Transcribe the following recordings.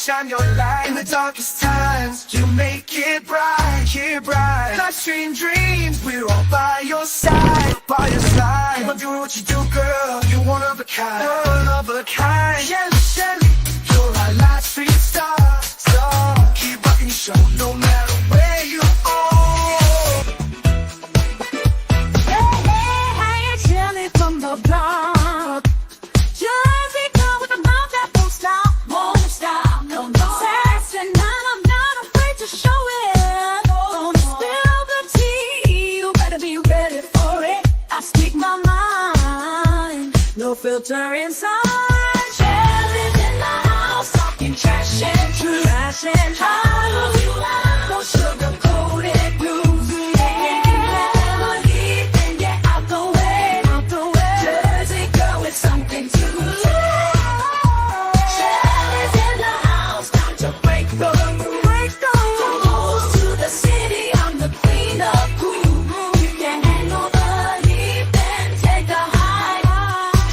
shine your light in the darkest times. You make it bright, Live stream dreams, we're all by your side, by your side. Keep on doing what you do, girl. You're one of a kind, one of a kind. Shelly, you're our live stream star. Keep rocking your show, no matter where you are. Hey, Shelly from the block. Jersey girl with a mouth that won't stop, no. Sassy, and I'm not afraid to show it. Don't spill the tea, you better be ready for it. I speak my mind, no filter inside. Shelly's in the house, talking trash and truth. No sugar-coated grooves. Never leave, and get out the way. Jersey girl with something to lose. Shelly's in the house, time to break the rules. From Bulls to the city, I'm the queen of cool. You can handle the heat, then take the high.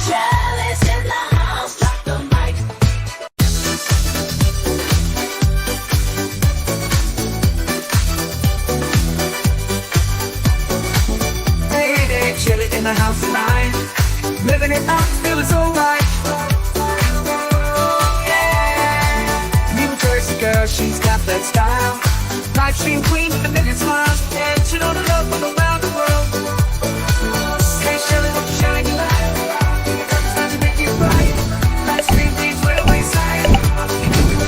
Shelly's in the house, drop the mic. Hey, Shelly in the house tonight. Living it up, feeling so right. Yeah. New Jersey girl, she's got that style. Live stream queen with a million smiles. And she know the love from around the world. Hey, Shelly, won't you shine your light? It's time to make you right. Live stream queens with a wayside.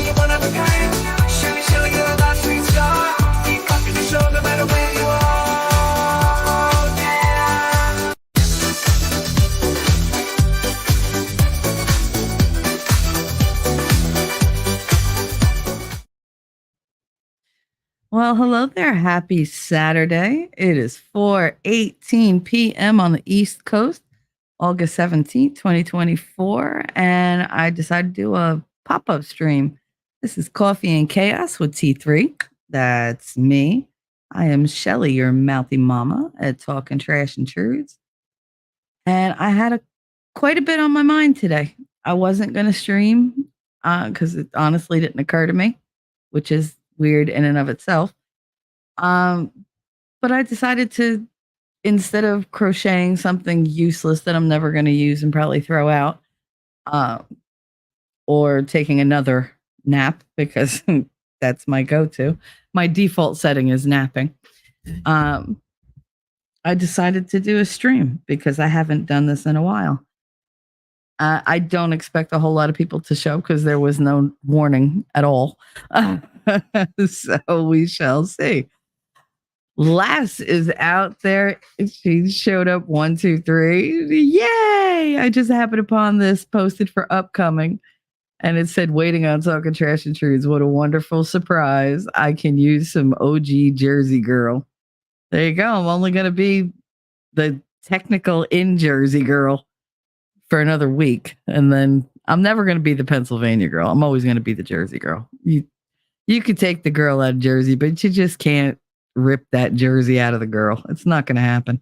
You're one of a kind. Shelly, you're a live stream star. Keep rocking the show no matter where you are. Yeah. Well, hello there. Happy Saturday. It is 4:18 p.m. on the East Coast, August 17th, 2024. And I decided to do a pop-up stream. This is Coffee and Chaos with T3. That's me. I am Shelly, your mouthy mama at Talking Trash and Truths. And I had quite a bit on my mind today. I wasn't going to stream because it honestly didn't occur to me, which is weird in and of itself. But I decided to, instead of crocheting something useless that I'm never going to use and probably throw out, or taking another nap, because that's my go-to. My default setting is napping. I decided to do a stream because I haven't done this in a while. I don't expect a whole lot of people to show because there was no warning at all. So we shall see. Lass is out there. She showed up 1, 2, 3. Yay! I just happened upon this posted for upcoming. And it said, waiting on Talking Trash and Truths. What a wonderful surprise. I can use some OG Jersey girl. There you go. I'm only going to be the technical in Jersey girl for another week. And then I'm never going to be the Pennsylvania girl. I'm always going to be the Jersey girl. You could take the girl out of Jersey, but you just can't rip that Jersey out of the girl. It's not going to happen.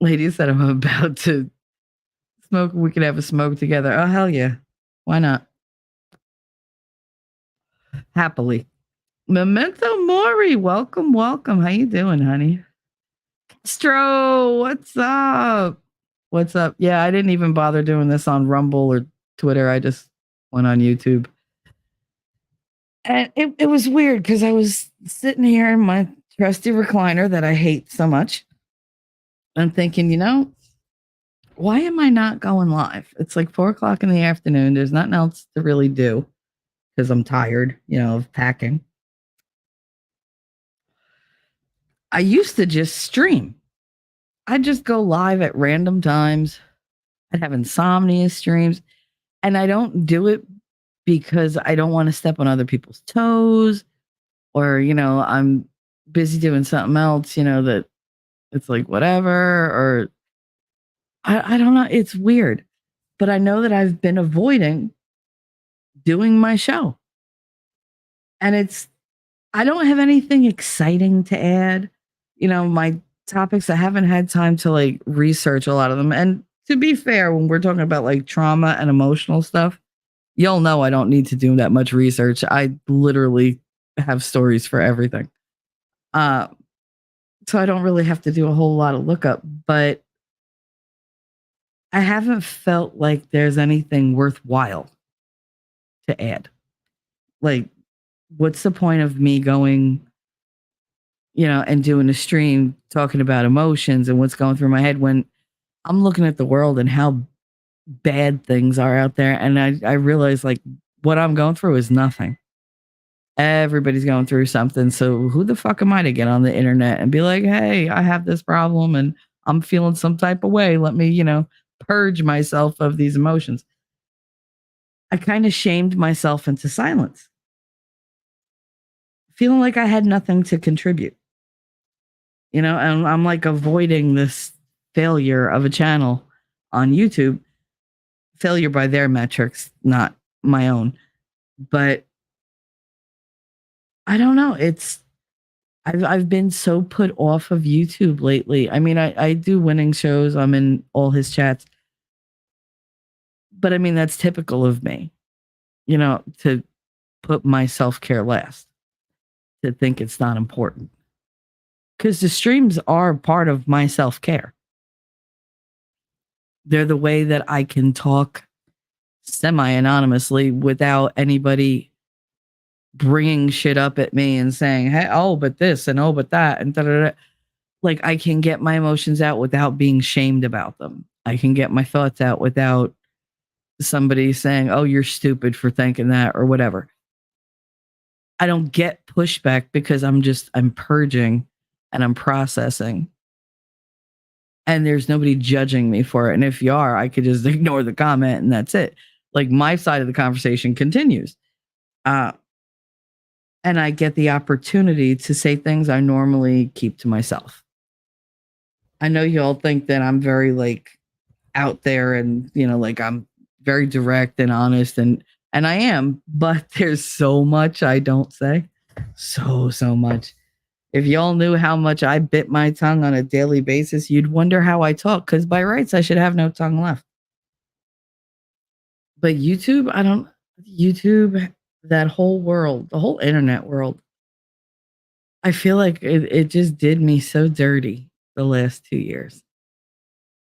Lady said I'm about to smoke. We could have a smoke together. Oh, hell yeah. Why not? Happily. Memento Mori, welcome. How you doing, honey? Stro, what's up? Yeah, I didn't even bother doing this on Rumble or Twitter. I just went on YouTube. And it was weird because I was sitting here in my trusty recliner that I hate so much. I'm thinking, why am I not going live? It's like 4:00 in the afternoon. There's nothing else to really do because I'm tired, of packing. I used to just stream. I'd just go live at random times. I'd have insomnia streams. And I don't do it because I don't want to step on other people's toes or, I'm busy doing something else, that it's like whatever, or I don't know. It's weird, but I know that I've been avoiding doing my show. And I don't have anything exciting to add. My topics, I haven't had time to research a lot of them. And to be fair, when we're talking about trauma and emotional stuff, Y'all know I don't need to do that much research. I literally have stories for everything. Uh, so I don't really have to do a whole lot of lookup, but I haven't felt like there's anything worthwhile to add. Like, what's the point of me going, and doing a stream talking about emotions and what's going through my head when I'm looking at the world and how bad things are out there. And I realize like what I'm going through is nothing. Everybody's going through something. So who the fuck am I to get on the internet and be like, hey, I have this problem and I'm feeling some type of way. Let me, purge myself of these emotions. I kind of shamed myself into silence, feeling like I had nothing to contribute. And I'm like avoiding this failure of a channel on YouTube. Failure by their metrics, not my own. But I don't know. I've been so put off of YouTube lately. I mean, I do winning shows. I'm in all his chats. But I mean, that's typical of me, to put my self-care last, to think it's not important. Because the streams are part of my self-care. They're the way that I can talk semi-anonymously without anybody bringing shit up at me and saying, hey, oh, but this and oh, but that and da-da-da. Like I can get my emotions out without being shamed about them. I can get my thoughts out without somebody saying, oh, you're stupid for thinking that or whatever. I don't get pushback because I'm purging and I'm processing. And there's nobody judging me for it. And if you are, I could just ignore the comment and that's it. Like my side of the conversation continues. And I get the opportunity to say things I normally keep to myself. I know you all think that I'm very like out there and, like I'm very direct and honest and I am, but there's so much I don't say. So much. If y'all knew how much I bit my tongue on a daily basis, you'd wonder how I talk, because by rights, I should have no tongue left. But YouTube, that whole world, the whole internet world, I feel like it just did me so dirty the last 2 years.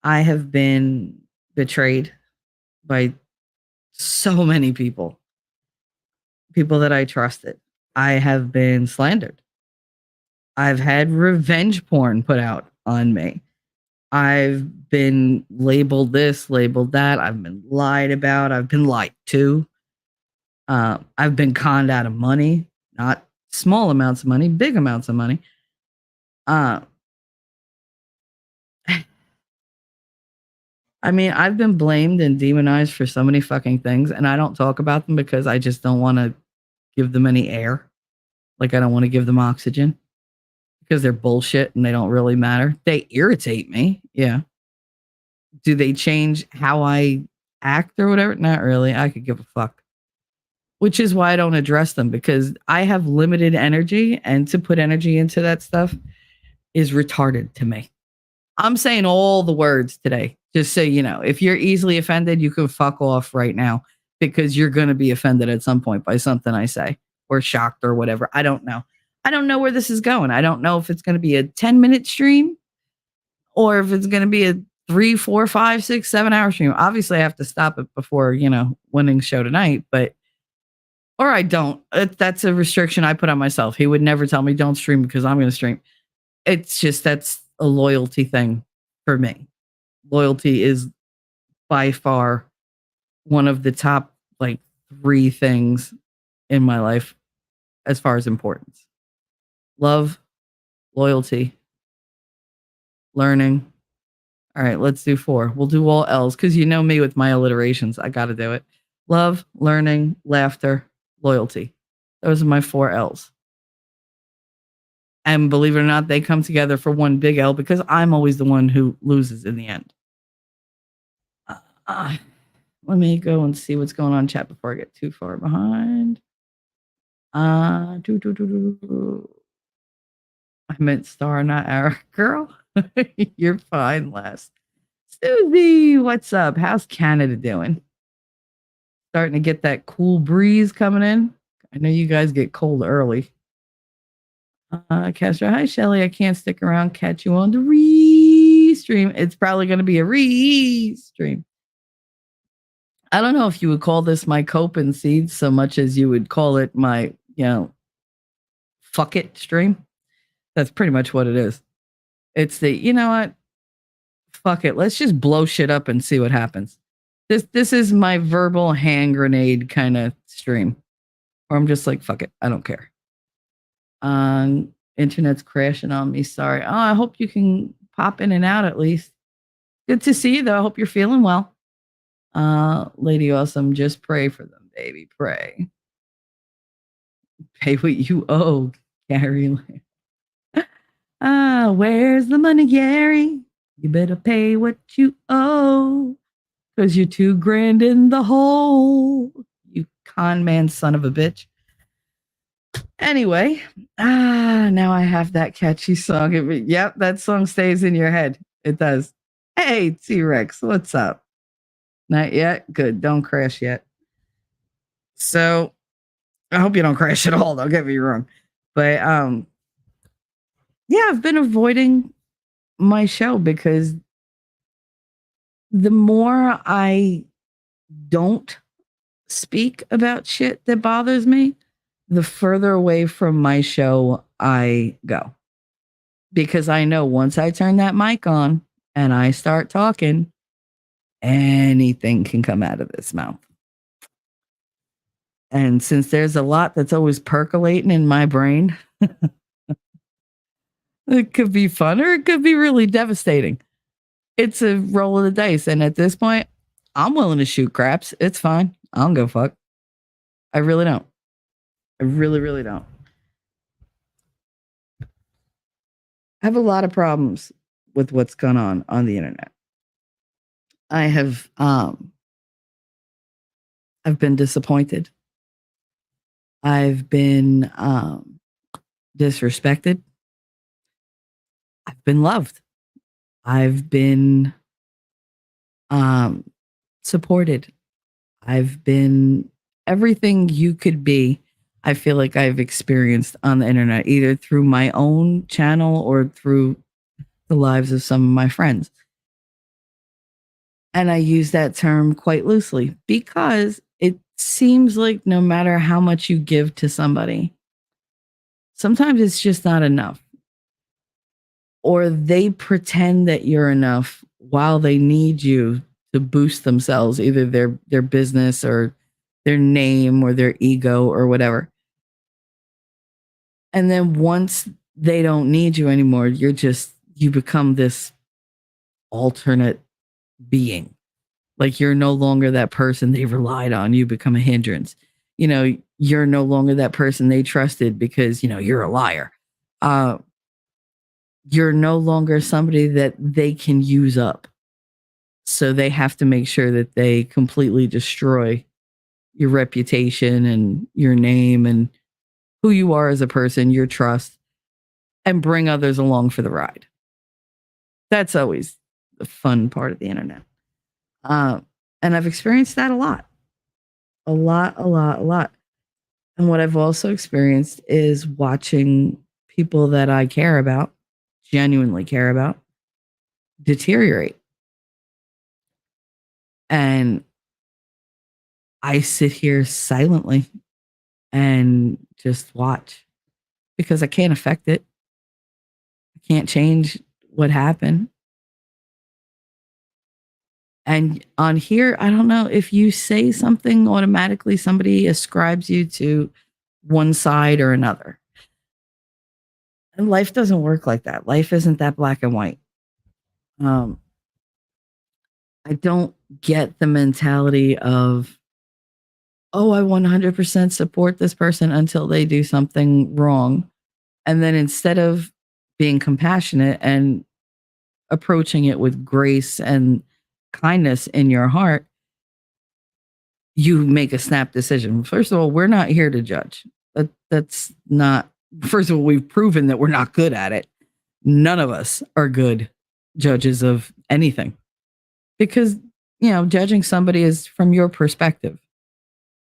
I have been betrayed by so many people that I trusted. I have been slandered. I've had revenge porn put out on me. I've been labeled this, labeled that. I've been lied about. I've been lied to. I've been conned out of money, not small amounts of money, big amounts of money. I mean, I've been blamed and demonized for so many fucking things, and I don't talk about them because I just don't want to give them any air. Like, I don't want to give them oxygen. Because they're bullshit and they don't really matter. They irritate me. Yeah. Do they change how I act or whatever? Not really. I could give a fuck. Which is why I don't address them, because I have limited energy, and to put energy into that stuff is retarded to me. I'm saying all the words today, just so you know. If you're easily offended, you can fuck off right now, because you're going to be offended at some point by something I say, or shocked or whatever. I don't know. I don't know where this is going. I don't know if it's going to be a 10-minute stream or if it's going to be a 3, 4, 5, 6, 7 hour stream. Obviously, I have to stop it before, winning show tonight, or I don't. That's a restriction I put on myself. He would never tell me don't stream because I'm going to stream. It's just, that's a loyalty thing for me. Loyalty is by far one of the top 3 things in my life as far as importance. Love, loyalty, learning. All right, let's do 4. We'll do all L's, because you know me with my alliterations. I got to do it. Love, learning, laughter, loyalty. Those are my 4 L's. And believe it or not, they come together for one big L, because I'm always the one who loses in the end. Let me go and see what's going on in chat before I get too far behind. I meant star, not hour. Girl, you're fine, Les. Susie, what's up? How's Canada doing? Starting to get that cool breeze coming in. I know you guys get cold early. Castro, hi Shelly. I can't stick around. Catch you on the re-stream. It's probably going to be a re-stream. I don't know if you would call this my coping seed so much as you would call it my, fuck it stream. That's pretty much what it is. It's the, you know what? Fuck it. Let's just blow shit up and see what happens. This is my verbal hand grenade kind of stream. Or I'm just like, fuck it. I don't care. Internet's crashing on me. Sorry. Oh, I hope you can pop in and out at least. Good to see you though. I hope you're feeling well. Lady Awesome, just pray for them, baby. Pray. Pay what you owe, Gary. Where's the money, Gary? You better pay what you owe. Because you're $2,000 in the hole. You con man son of a bitch. Anyway, now I have that catchy song. Yep, that song stays in your head. It does. Hey, T-Rex, what's up? Not yet? Good. Don't crash yet. So, I hope you don't crash at all. Don't get me wrong. But, yeah, I've been avoiding my show because the more I don't speak about shit that bothers me, the further away from my show I go. Because I know once I turn that mic on and I start talking, anything can come out of this mouth. And since there's a lot that's always percolating in my brain, it could be fun or it could be really devastating. It's a roll of the dice. And at this point, I'm willing to shoot craps. It's fine. I don't go fuck. I really don't. I really, really don't. I have a lot of problems with what's going on the internet. I have I've been disappointed. I've been disrespected. I've been loved. I've been supported. I've been everything you could be. I feel like I've experienced on the internet, either through my own channel or through the lives of some of my friends. And I use that term quite loosely because it seems like no matter how much you give to somebody, sometimes it's just not enough. Or they pretend that you're enough while they need you to boost themselves, either their business or their name or their ego or whatever. And then once they don't need you anymore, you become this alternate being. Like you're no longer that person they relied on. You become a hindrance. You're no longer that person they trusted because, you're a liar. You're no longer somebody that they can use up. So they have to make sure that they completely destroy your reputation and your name and who you are as a person, your trust, and bring others along for the ride. That's always the fun part of the internet. And I've experienced that a lot. A lot. And what I've also experienced is watching people that I care about, genuinely care about, deteriorate. And I sit here silently and just watch because I can't affect it. I can't change what happened. And on here, I don't know if you say something, automatically somebody ascribes you to one side or another. And life doesn't work like that. Life isn't that black and white. I don't get the mentality of, oh, I 100% support this person until they do something wrong. And then instead of being compassionate and approaching it with grace and kindness in your heart, you make a snap decision. First of all, we're not here to judge. That's not, first of all, we've proven that we're not good at it. None of us are good judges of anything because, judging somebody is from your perspective.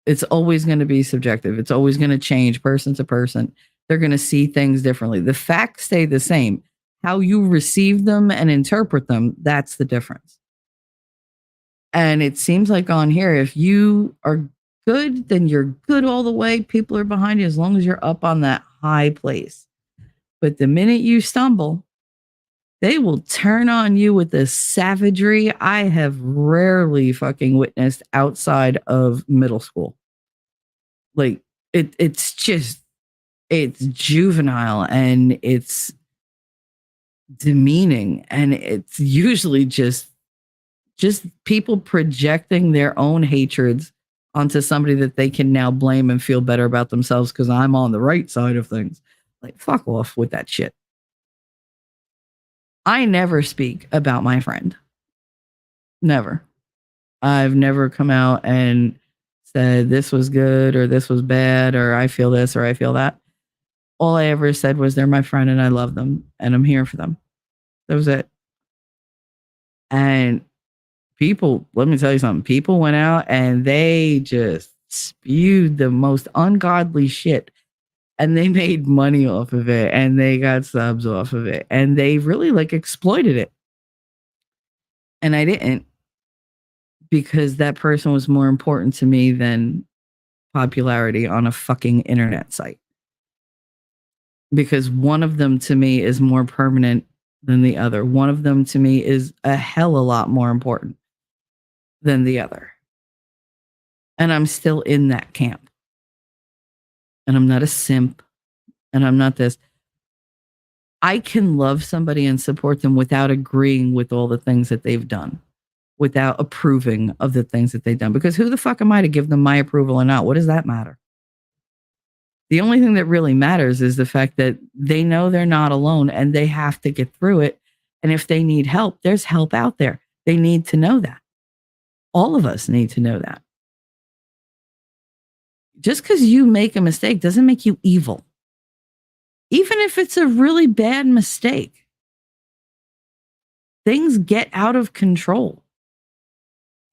It's always going to be subjective. It's always going to change person to person. They're going to see things differently. The facts stay the same. How you receive them and interpret them, that's the difference. And it seems like on here, if you are good, then you're good all the way. People are behind you as long as you're up on that high place. But the minute you stumble, they will turn on you with the savagery I have rarely fucking witnessed outside of middle school. Like it's juvenile and it's demeaning, and it's usually just people projecting their own hatreds onto somebody that they can now blame and feel better about themselves because I'm on the right side of things. Like, fuck off with that shit. I never speak about my friend. Never. I've never come out and said this was good or this was bad or I feel this or I feel that. All I ever said was they're my friend and I love them and I'm here for them. That was it. And people, let me tell you something. People went out and they just spewed the most ungodly shit. And they made money off of it and they got subs off of it. And they really like exploited it. And I didn't, because that person was more important to me than popularity on a fucking internet site. Because one of them to me is more permanent than the other. One of them to me is a hell of a lot more important than the other. And I'm still in that camp. And I'm not a simp. And I'm not this. I can love somebody and support them without agreeing with all the things that they've done, without approving of the things that they've done. Because who the fuck am I to give them my approval or not? What does that matter? The only thing that really matters is the fact that they know they're not alone and they have to get through it. And if they need help, there's help out there. They need to know that. All of us need to know that. Just because you make a mistake doesn't make you evil. Even if it's a really bad mistake, things get out of control.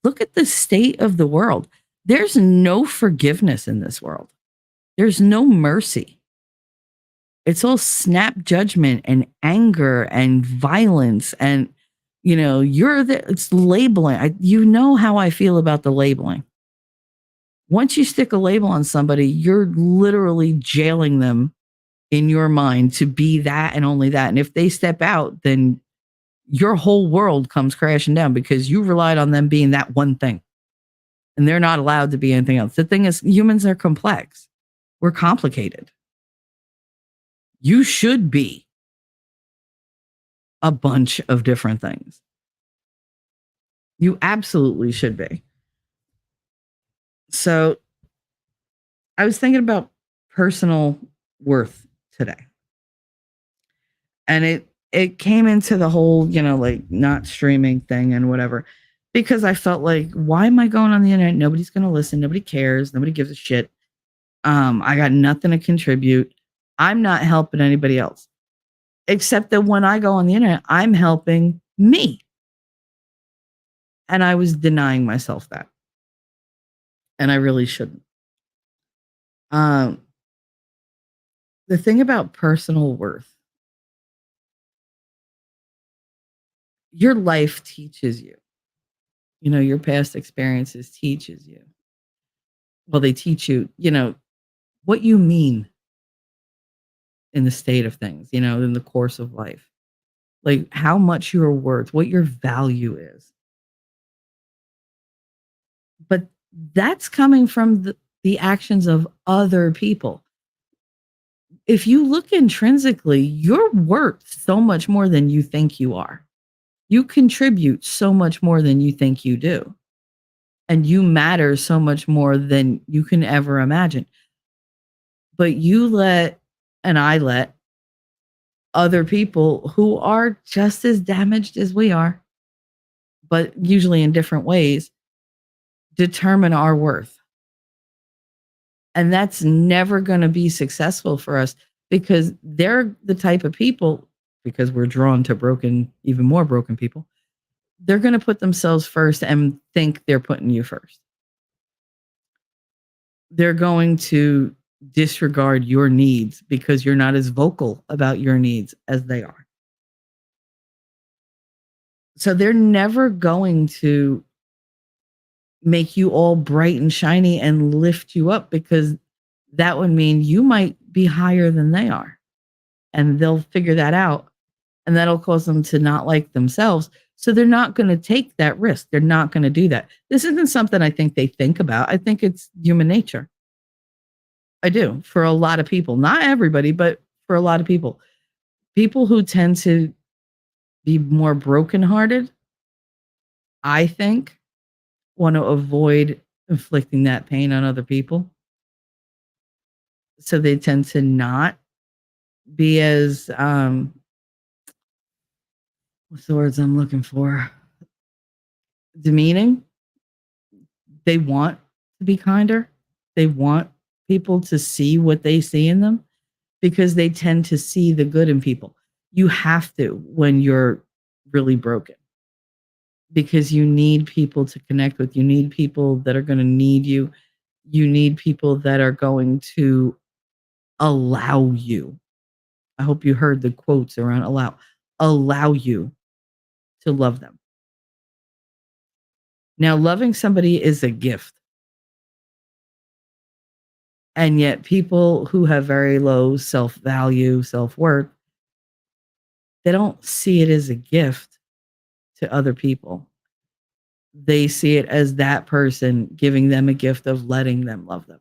Look at the state of the world. There's no forgiveness in this world. There's no mercy. It's all snap judgment and anger and violence. And, you know, it's labeling. You know how I feel about the labeling. Once you stick a label on somebody, you're literally jailing them in your mind to be that and only that. And if they step out, then your whole world comes crashing down because you relied on them being that one thing. And they're not allowed to be anything else. The thing is, humans are complex. We're complicated. You should be a bunch of different things. You absolutely should be. So I was thinking about personal worth today. And it came into the whole, you know, like not streaming thing and whatever, because I felt like, why am I going on the internet? Nobody's going to listen. Nobody cares. Nobody gives a shit. I got nothing to contribute. I'm not helping anybody else, except that when I go on the internet, I'm helping me. And I was denying myself that. And I really shouldn't. The thing about personal worth, your life teaches you. You know, your past experiences teaches you. Well, they teach you, you know, what you mean in the state of things, you know, in the course of life. Like how much you're worth, what your value is. But that's coming from the actions of other people. If you look intrinsically, you're worth so much more than you think you are. You contribute so much more than you think you do. And you matter so much more than you can ever imagine. But I let other people who are just as damaged as we are, but usually in different ways, determine our worth. And that's never going to be successful for us because they're the type of people, because we're drawn to even more broken people, they're going to put themselves first and think they're putting you first. they're going to disregard your needs because you're not as vocal about your needs as they are. So they're never going to make you all bright and shiny and lift you up, because that would mean you might be higher than they are. And they'll figure that out, and that'll cause them to not like themselves. So they're not going to take that risk. They're not going to do that. This isn't something I think they think about. I think it's human nature. I do, for a lot of people. Not everybody, but for a lot of people. People who tend to be more brokenhearted, I think, want to avoid inflicting that pain on other people. So they tend to not be as what's the words I'm looking for? Demeaning. They want to be kinder. They want people to see what they see in them, because they tend to see the good in people. You have to when you're really broken, because you need people to connect with. You need people that are going to need you. You need people that are going to allow you. I hope you heard the quotes around allow you to love them. Now, loving somebody is a gift. And yet people who have very low self-value, self-worth, they don't see it as a gift to other people. They see it as that person giving them a gift of letting them love them.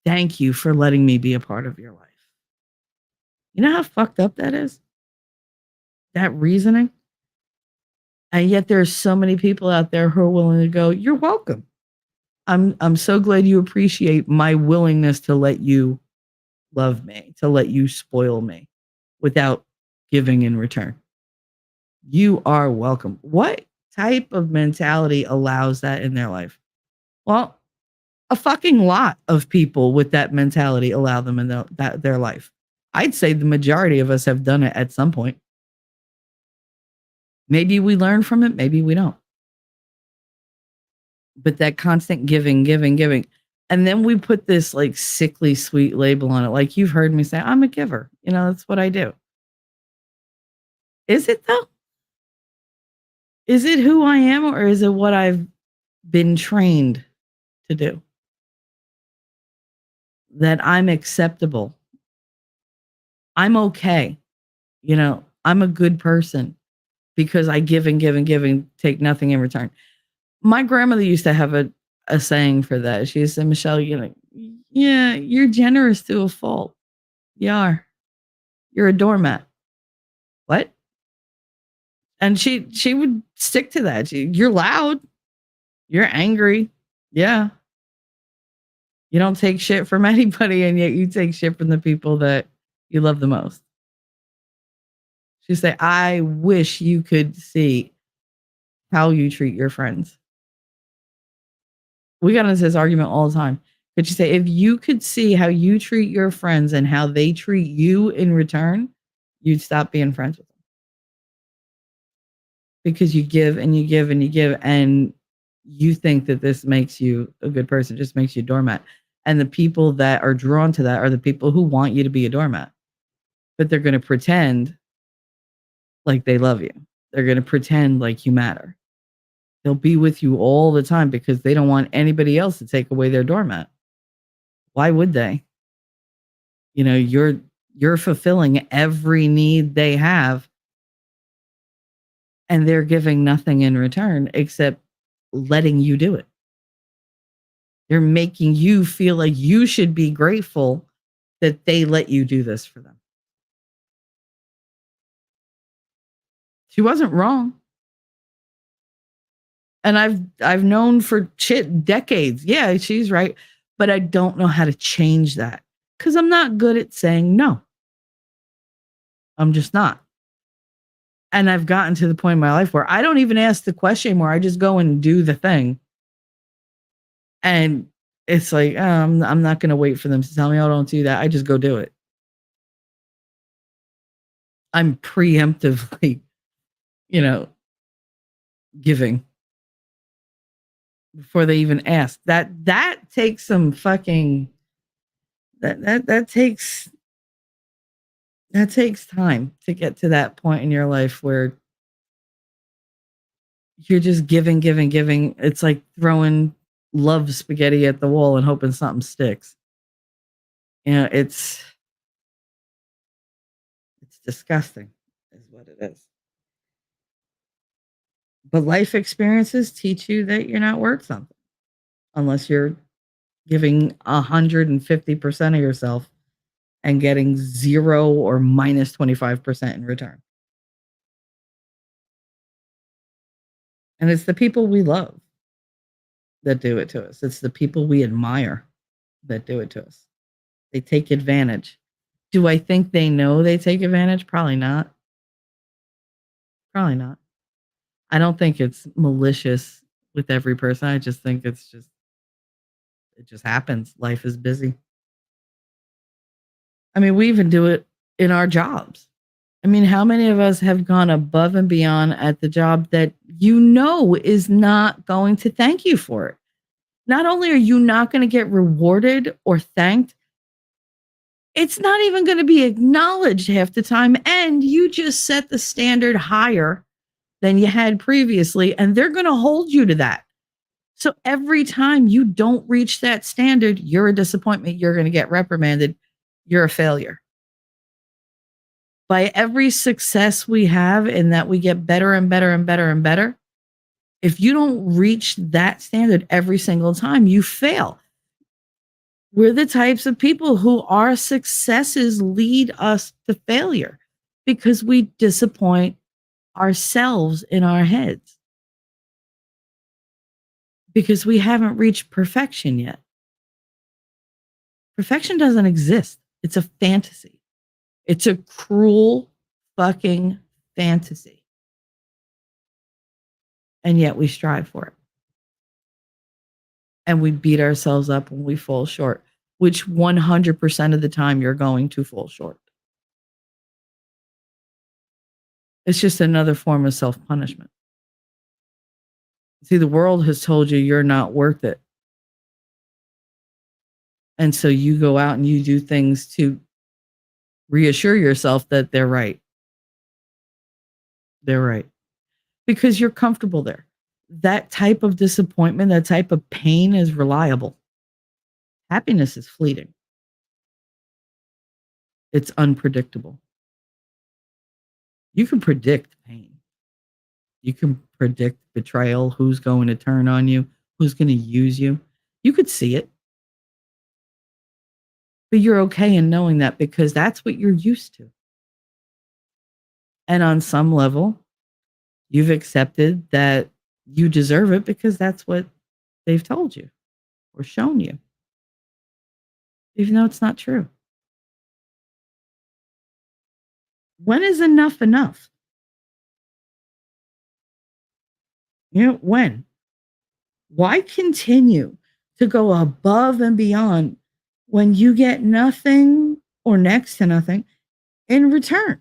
Thank you for letting me be a part of your life. You know how fucked up that is? That reasoning? And yet there's so many people out there who are willing to go, "You're welcome. I'm so glad you appreciate my willingness to let you love me, to let you spoil me without giving in return. You are welcome." What type of mentality allows that in their life? Well, a fucking lot of people with that mentality allow them in their life. I'd say the majority of us have done it at some point. Maybe we learn from it, maybe we don't. But that constant giving, giving, giving. And then we put this like sickly sweet label on it. Like you've heard me say, I'm a giver. You know, that's what I do. Is it though? Is it who I am, or is it what I've been trained to do? That I'm acceptable. I'm okay. You know, I'm a good person because I give and give and give and take nothing in return. My grandmother used to have a saying for that. She used to say, Michelle, you know, yeah, you're generous to a fault. You are. You're a doormat. What? And she would stick to that. You're loud. You're angry. Yeah. You don't take shit from anybody, and yet you take shit from the people that you love the most. She say, I wish you could see how you treat your friends. We got into this argument all the time. Could you say, if you could see how you treat your friends and how they treat you in return, you'd stop being friends with them. Because you give and you give and you give, and you think that this makes you a good person, just makes you a doormat. And the people that are drawn to that are the people who want you to be a doormat. But they're going to pretend like they love you. They're going to pretend like you matter. They'll be with you all the time because they don't want anybody else to take away their doormat. Why would they? You know, you're fulfilling every need they have, and they're giving nothing in return except letting you do it. They're making you feel like you should be grateful that they let you do this for them. She wasn't wrong. And I've known for shit decades. Yeah, she's right. But I don't know how to change that because I'm not good at saying no. I'm just not. And I've gotten to the point in my life where I don't even ask the question anymore. I just go and do the thing. And it's like, I'm not going to wait for them to tell me, oh, don't do that. I just go do it. I'm preemptively, you know, giving. before they even ask. That takes some fucking that takes time to get to that point in your life where you're just giving, giving, giving. It's like throwing love spaghetti at the wall and hoping something sticks. You know, it's disgusting, is what it is. But life experiences teach you that you're not worth something unless you're giving 150% of yourself and getting 0 or minus 25% in return. And it's the people we love that do it to us. It's the people we admire that do it to us. They take advantage. Do I think they know they take advantage? Probably not. Probably not. I don't think it's malicious with every person. I just think it just happens. Life is busy. I mean, we even do it in our jobs. I mean, how many of us have gone above and beyond at the job that you know is not going to thank you for it? Not only are you not going to get rewarded or thanked, it's not even going to be acknowledged half the time. And you just set the standard higher than you had previously, and they're going to hold you to that. So every time you don't reach that standard, you're a disappointment. You're going to get reprimanded. You're a failure. By every success we have in that we get better and better and better and better, if you don't reach that standard every single time, you fail. We're the types of people who our successes lead us to failure because we disappoint ourselves in our heads because we haven't reached perfection yet. Perfection doesn't exist. It's a fantasy. It's a cruel fucking fantasy. And yet we strive for it. And we beat ourselves up when we fall short, which 100% of the time you're going to fall short. It's just another form of self-punishment. See, the world has told you you're not worth it. And so you go out and you do things to reassure yourself that they're right. They're right. Because you're comfortable there. That type of disappointment, that type of pain is reliable. Happiness is fleeting. It's unpredictable. You can predict pain. You can predict betrayal, who's going to turn on you, who's going to use you. You could see it. But you're okay in knowing that because that's what you're used to. And on some level, you've accepted that you deserve it because that's what they've told you or shown you, even though it's not true. When is enough enough? You know, when? Why continue to go above and beyond when you get nothing or next to nothing in return?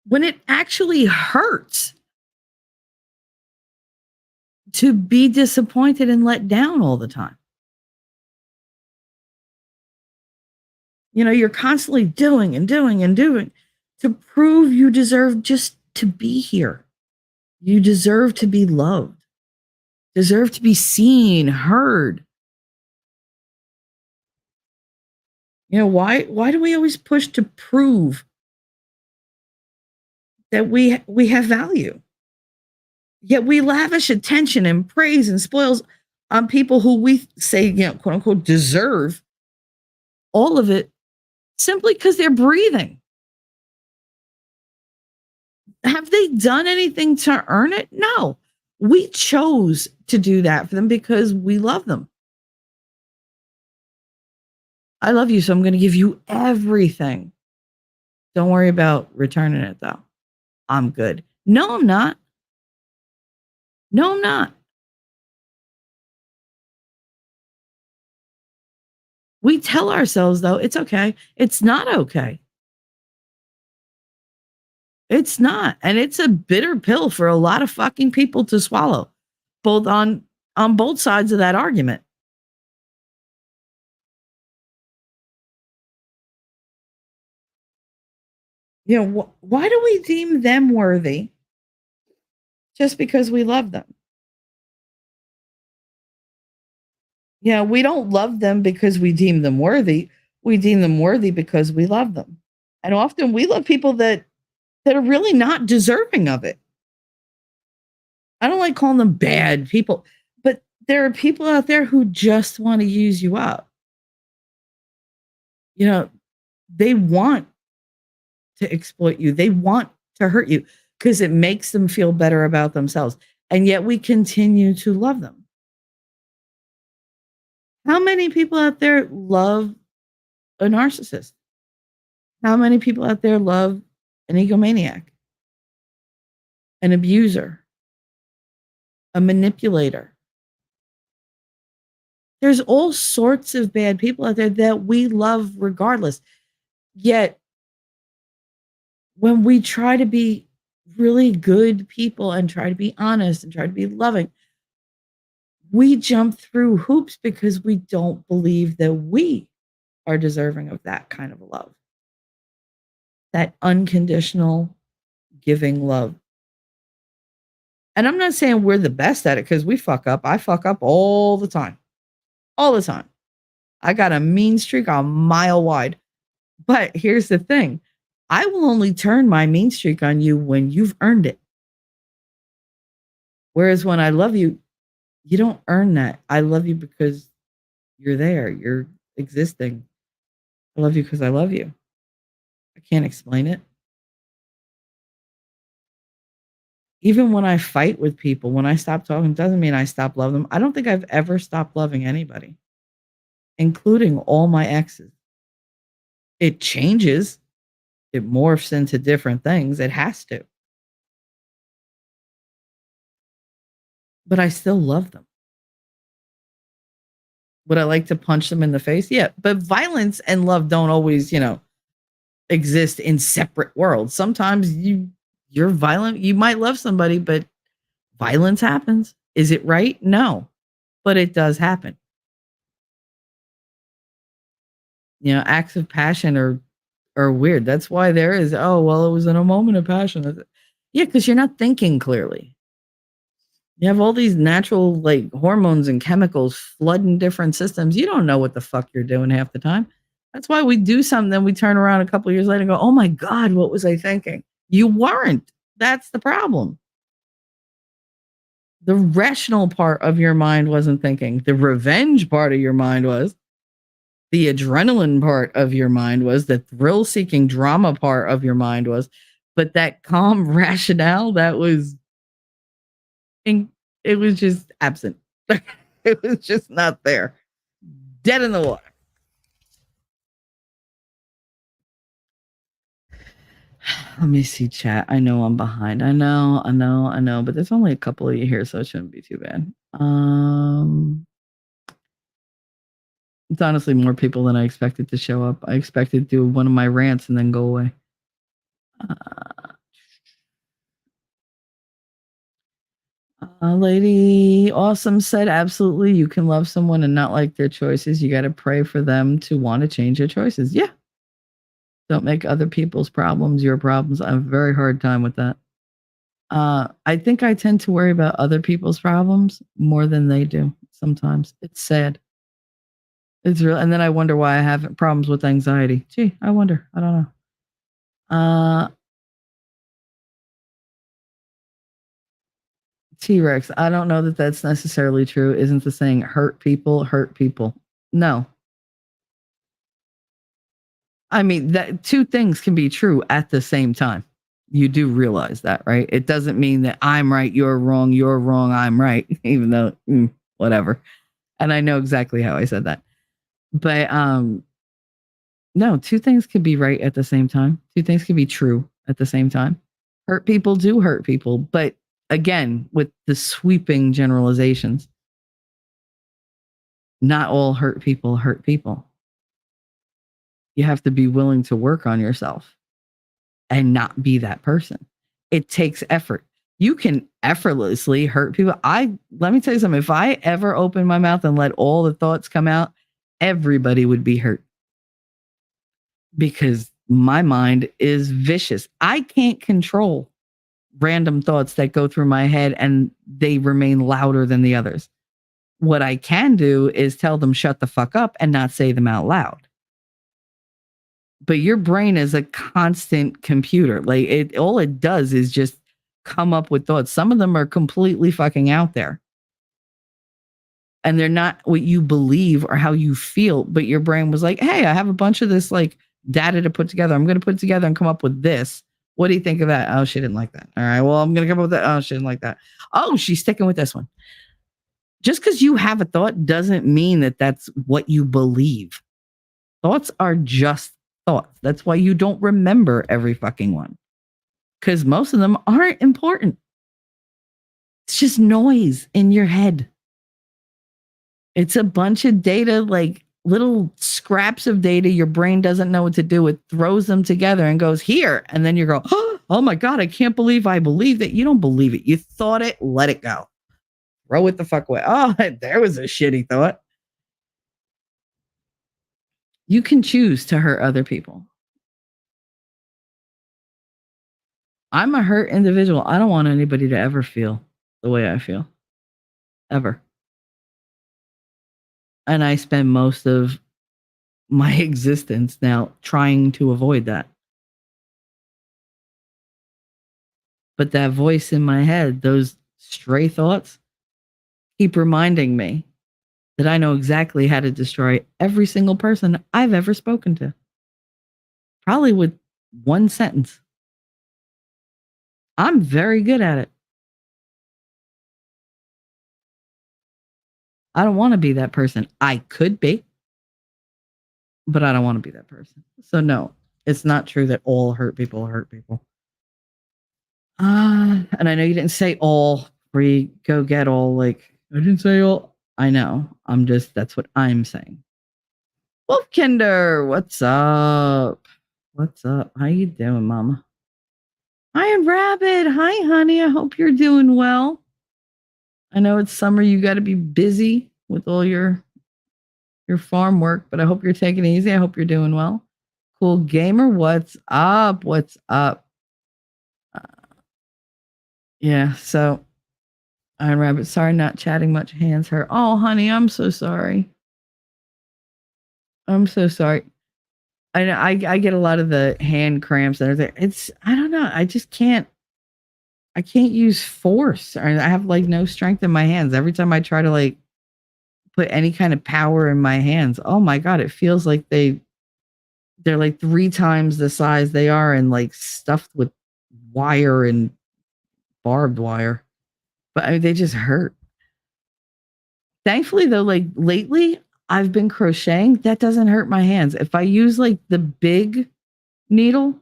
When it actually hurts to be disappointed and let down all the time. You know, you're constantly doing and doing and doing to prove you deserve just to be here. You deserve to be loved, deserve to be seen, heard. You know, why do we always push to prove that we have value? Yet we lavish attention and praise and spoils on people who we say, you know, quote unquote, deserve all of it simply because they're breathing. Have they done anything to earn it? No. We chose to do that for them because we love them. I love you, so I'm going to give you everything. Don't worry about returning it, though. I'm good. No, I'm not. No, I'm not. We tell ourselves, though, it's okay. It's not okay. It's not. And it's a bitter pill for a lot of fucking people to swallow. both on both sides of that argument. You know, why do we deem them worthy just because we love them? Yeah, we don't love them because we deem them worthy. We deem them worthy because we love them. And often we love people that are really not deserving of it. I don't like calling them bad people, but there are people out there who just want to use you up. You know, they want to exploit you. They want to hurt you because it makes them feel better about themselves. And yet we continue to love them. How many people out there love a narcissist? How many people out there love an egomaniac, an abuser, a manipulator? There's all sorts of bad people out there that we love regardless. Yet, when we try to be really good people and try to be honest and try to be loving, we jump through hoops because we don't believe that we are deserving of that kind of love. That unconditional giving love. And I'm not saying we're the best at it because we fuck up. I fuck up all the time. All the time. I got a mean streak a mile wide. But here's the thing. I will only turn my mean streak on you when you've earned it. Whereas when I love you, you don't earn that. I love you because you're there. You're existing. I love you because I love you. I can't explain it. Even when I fight with people, when I stop talking, doesn't mean I stop loving them. I don't think I've ever stopped loving anybody, including all my exes. It changes. It morphs into different things. It has to. But I still love them. Would I like to punch them in the face? Yeah. But violence and love don't always, exist in separate worlds. Sometimes you're violent. You might love somebody, but violence happens. Is it right? No. But it does happen. Acts of passion are weird. That's why there is, oh, well, it was in a moment of passion. Yeah, because you're not thinking clearly. You have all these natural hormones and chemicals flooding different systems. You don't know what the fuck you're doing half the time. That's why we do something, then we turn around a couple of years later and go, oh my God, what was I thinking? You weren't. That's the problem. The rational part of your mind wasn't thinking. The revenge part of your mind was. The adrenaline part of your mind was. The thrill-seeking drama part of your mind was. But that calm rationale, it was just absent. It was just not there. Dead in the water. Let me see chat. I know I'm behind. I know, but there's only a couple of you here, so it shouldn't be too bad. It's honestly more people than I expected to show up. I expected to do one of my rants and then go away. Lady Awesome said, absolutely, you can love someone and not like their choices. You got to pray for them to want to change their choices. Yeah. Don't make other people's problems your problems. I have a very hard time with that. I think I tend to worry about other people's problems more than they do sometimes. It's sad. It's real. And then I wonder why I have problems with anxiety. Gee, I wonder. I don't know. T-Rex, I don't know that that's necessarily true. Isn't the saying hurt people hurt people? No. I mean, that two things can be true at the same time. You do realize that, right? It doesn't mean that I'm right, you're wrong, I'm right, even though whatever. And I know exactly how I said that. But no, two things can be right at the same time. Two things can be true at the same time. Hurt people do hurt people, but again, with the sweeping generalizations, not all hurt people hurt people. You have to be willing to work on yourself and not be that person. It takes effort. You can effortlessly hurt people. Let me tell you something. If I ever open my mouth and let all the thoughts come out, everybody would be hurt because my mind is vicious. I can't control random thoughts that go through my head and they remain louder than the others. What I can do is tell them shut the fuck up and not say them out loud. But your brain is a constant computer. Like all it does is just come up with thoughts. Some of them are completely fucking out there. And they're not what you believe or how you feel, but your brain was like, hey, I have a bunch of this like data to put together. I'm going to put it together and come up with this. What do you think of that? Oh, she didn't like that. All right, well, I'm going to come up with that. Oh, she didn't like that. Oh, she's sticking with this one. Just because you have a thought doesn't mean that that's what you believe. Thoughts are just thoughts. That's why you don't remember every fucking one. Because most of them aren't important. It's just noise in your head. It's a bunch of data, like little scraps of data your brain doesn't know what to do. It throws them together and goes here. And then you go, oh my God, I can't believe I believed it. You don't believe it. You thought it, let it go. Throw it the fuck away. Oh, there was a shitty thought. You can choose to hurt other people. I'm a hurt individual. I don't want anybody to ever feel the way I feel. Ever. And I spend most of my existence now trying to avoid that. But that voice in my head, those stray thoughts, keep reminding me that I know exactly how to destroy every single person I've ever spoken to. Probably with one sentence. I'm very good at it. I don't want to be that person. I could be, but I don't want to be that person. So no, it's not true that all hurt people hurt people. And I know you didn't say all where you go get all like, I didn't say all. I know. That's what I'm saying. Wolfkinder, what's up? What's up? How you doing, mama? Iron Rabbit. Hi, honey. I hope you're doing well. I know it's summer. You got to be busy with all your farm work, but I hope you're taking it easy. I hope you're doing well. Cool Gamer, what's up? What's up? Yeah, so Iron Rabbit, sorry not chatting much. Hands hurt. Oh, honey, I'm so sorry. I'm so sorry. I know I get a lot of the hand cramps that are there. I don't know. I just can't. I can't use force. I have like no strength in my hands. Every time I try to like put any kind of power in my hands, oh my God, it feels like they're like 3 times the size they are and like stuffed with wire and barbed wire. But I mean, they just hurt. Thankfully, though, like lately, I've been crocheting. That doesn't hurt my hands. If I use like the big needle,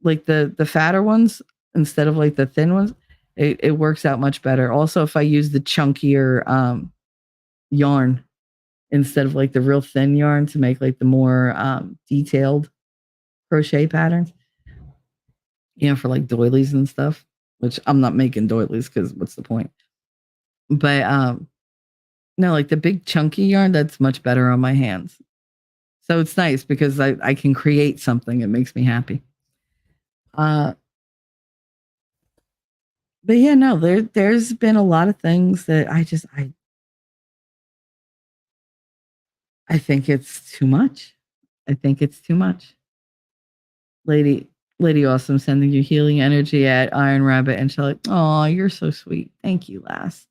like the fatter ones, instead of like the thin ones, it works out much better. Also, if I use the chunkier yarn instead of like the real thin yarn to make like the more detailed crochet patterns, for like doilies and stuff, which I'm not making doilies because what's the point? But no, like the big chunky yarn, that's much better on my hands. So it's nice because I can create something. It makes me happy. But yeah, no, there's been a lot of things that I think it's too much. I think it's too much. Lady Awesome sending you healing energy at Iron Rabbit and Shelly. Oh, you're so sweet. Thank you, lass.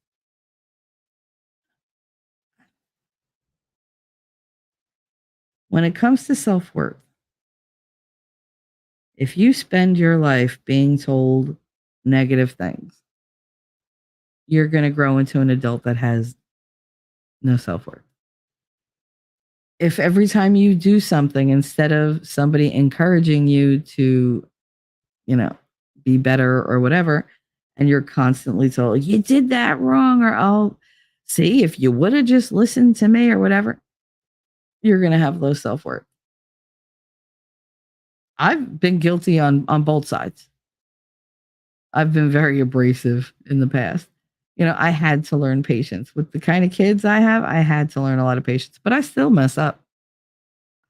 When it comes to self-worth, if you spend your life being told negative things, you're going to grow into an adult that has no self-worth. If every time you do something, instead of somebody encouraging you to, be better or whatever, and you're constantly told, you did that wrong, or I'll see if you would have just listened to me or whatever, you're going to have low self-worth. I've been guilty on both sides. I've been very abrasive in the past. I had to learn patience with the kind of kids I have. I had to learn a lot of patience, but I still mess up.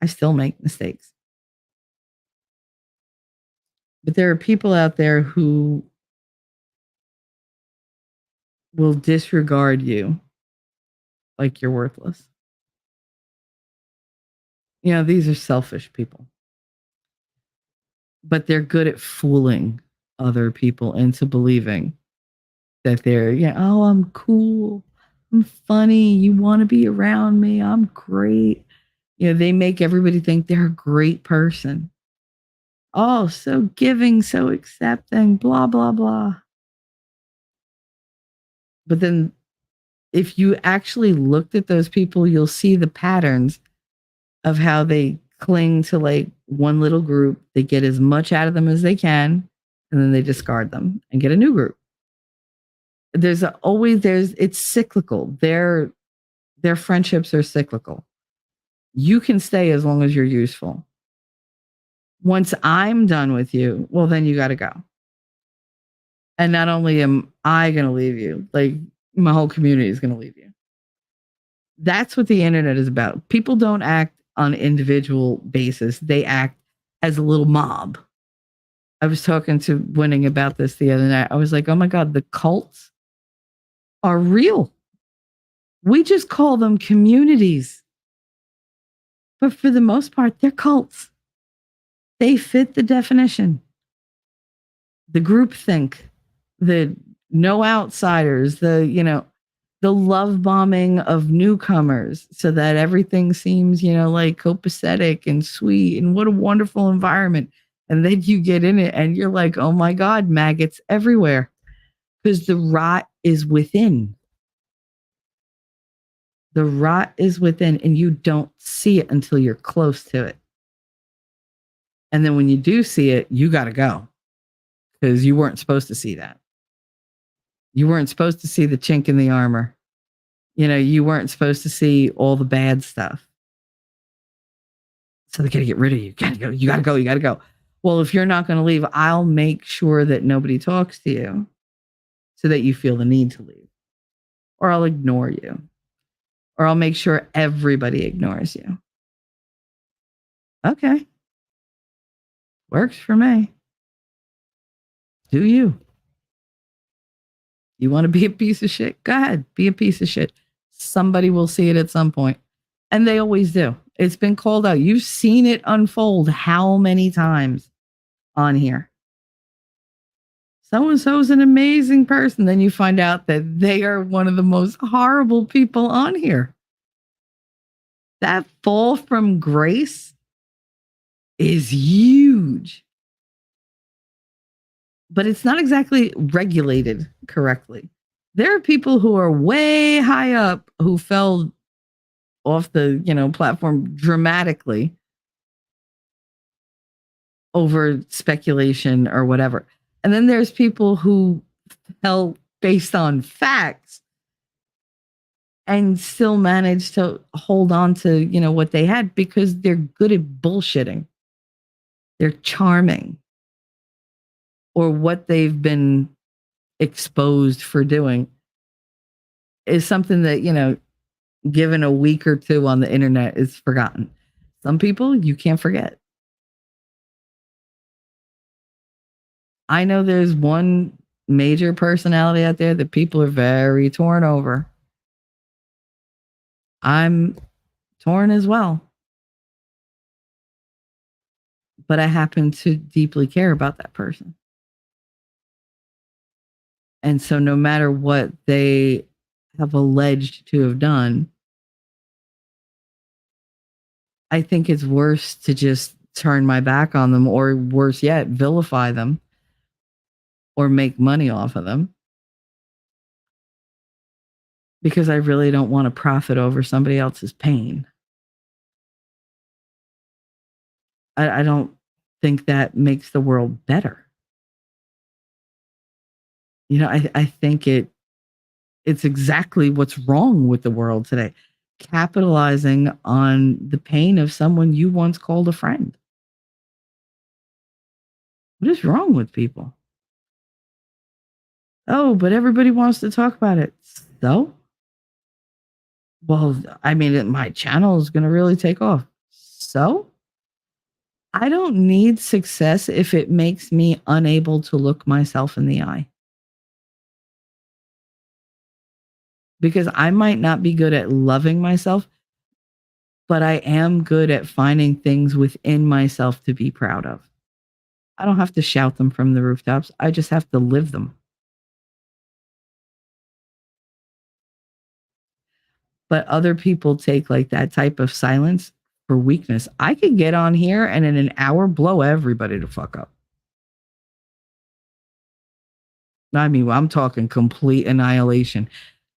I still make mistakes. But there are people out there who will disregard you like you're worthless. These are selfish people, but they're good at fooling other people into believing that they're, oh, I'm cool. I'm funny. You want to be around me. I'm great. They make everybody think they're a great person. Oh, so giving, so accepting, blah, blah, blah. But then if you actually looked at those people, you'll see the patterns of how they cling to like one little group. They get as much out of them as they can, and then they discard them and get a new group. It's cyclical. Their friendships are cyclical. You can stay as long as you're useful. Once I'm done with you, well, then you got to go. And not only am I going to leave you, like my whole community is going to leave you. That's what the internet is about. People don't act on an individual basis. They act as a little mob. I was talking to Winning about this the other night. I was like, oh my God, the cults are real. We just call them communities. But for the most part, they're cults. They fit the definition. The groupthink, the no outsiders, the love bombing of newcomers so that everything seems, like copacetic and sweet and what a wonderful environment. And then you get in it and you're like, oh my God, maggots everywhere. Because the rot is within. The rot is within, and you don't see it until you're close to it. And then when you do see it, you got to go because you weren't supposed to see that. You weren't supposed to see the chink in the armor. You weren't supposed to see all the bad stuff. So they got to get rid of you. You got to go. You got to go. You got to go. Well, if you're not going to leave, I'll make sure that nobody talks to you so that you feel the need to leave. Or I'll ignore you. Or I'll make sure everybody ignores you. Okay. Works for me. Do you? You want to be a piece of shit? Go ahead. Be a piece of shit. Somebody will see it at some point. And they always do. It's been called out. You've seen it unfold how many times on here? So-and-so is an amazing person. Then you find out that they are one of the most horrible people on here. That fall from grace is huge. But it's not exactly regulated correctly. There are people who are way high up who fell off the, platform dramatically over speculation or whatever. And then there's people who fell based on facts and still managed to hold on to, what they had because they're good at bullshitting. They're charming. Or what they've been exposed for doing is something that, given a week or two on the internet is forgotten. Some people you can't forget. I know there's one major personality out there that people are very torn over. I'm torn as well. But I happen to deeply care about that person. And so no matter what they have alleged to have done, I think it's worse to just turn my back on them, or worse yet, vilify them or make money off of them. Because I really don't want to profit over somebody else's pain. I don't think that makes the world better. I think it's exactly what's wrong with the world today. Capitalizing on the pain of someone you once called a friend. What is wrong with people? Oh, but everybody wants to talk about it. So, well, I mean, my channel is going to really take off. So, I don't need success if it makes me unable to look myself in the eye. Because I might not be good at loving myself, but I am good at finding things within myself to be proud of. I don't have to shout them from the rooftops. I just have to live them. But other people take like that type of silence for weakness. I could get on here and in an hour blow everybody to fuck up. I mean, I'm talking complete annihilation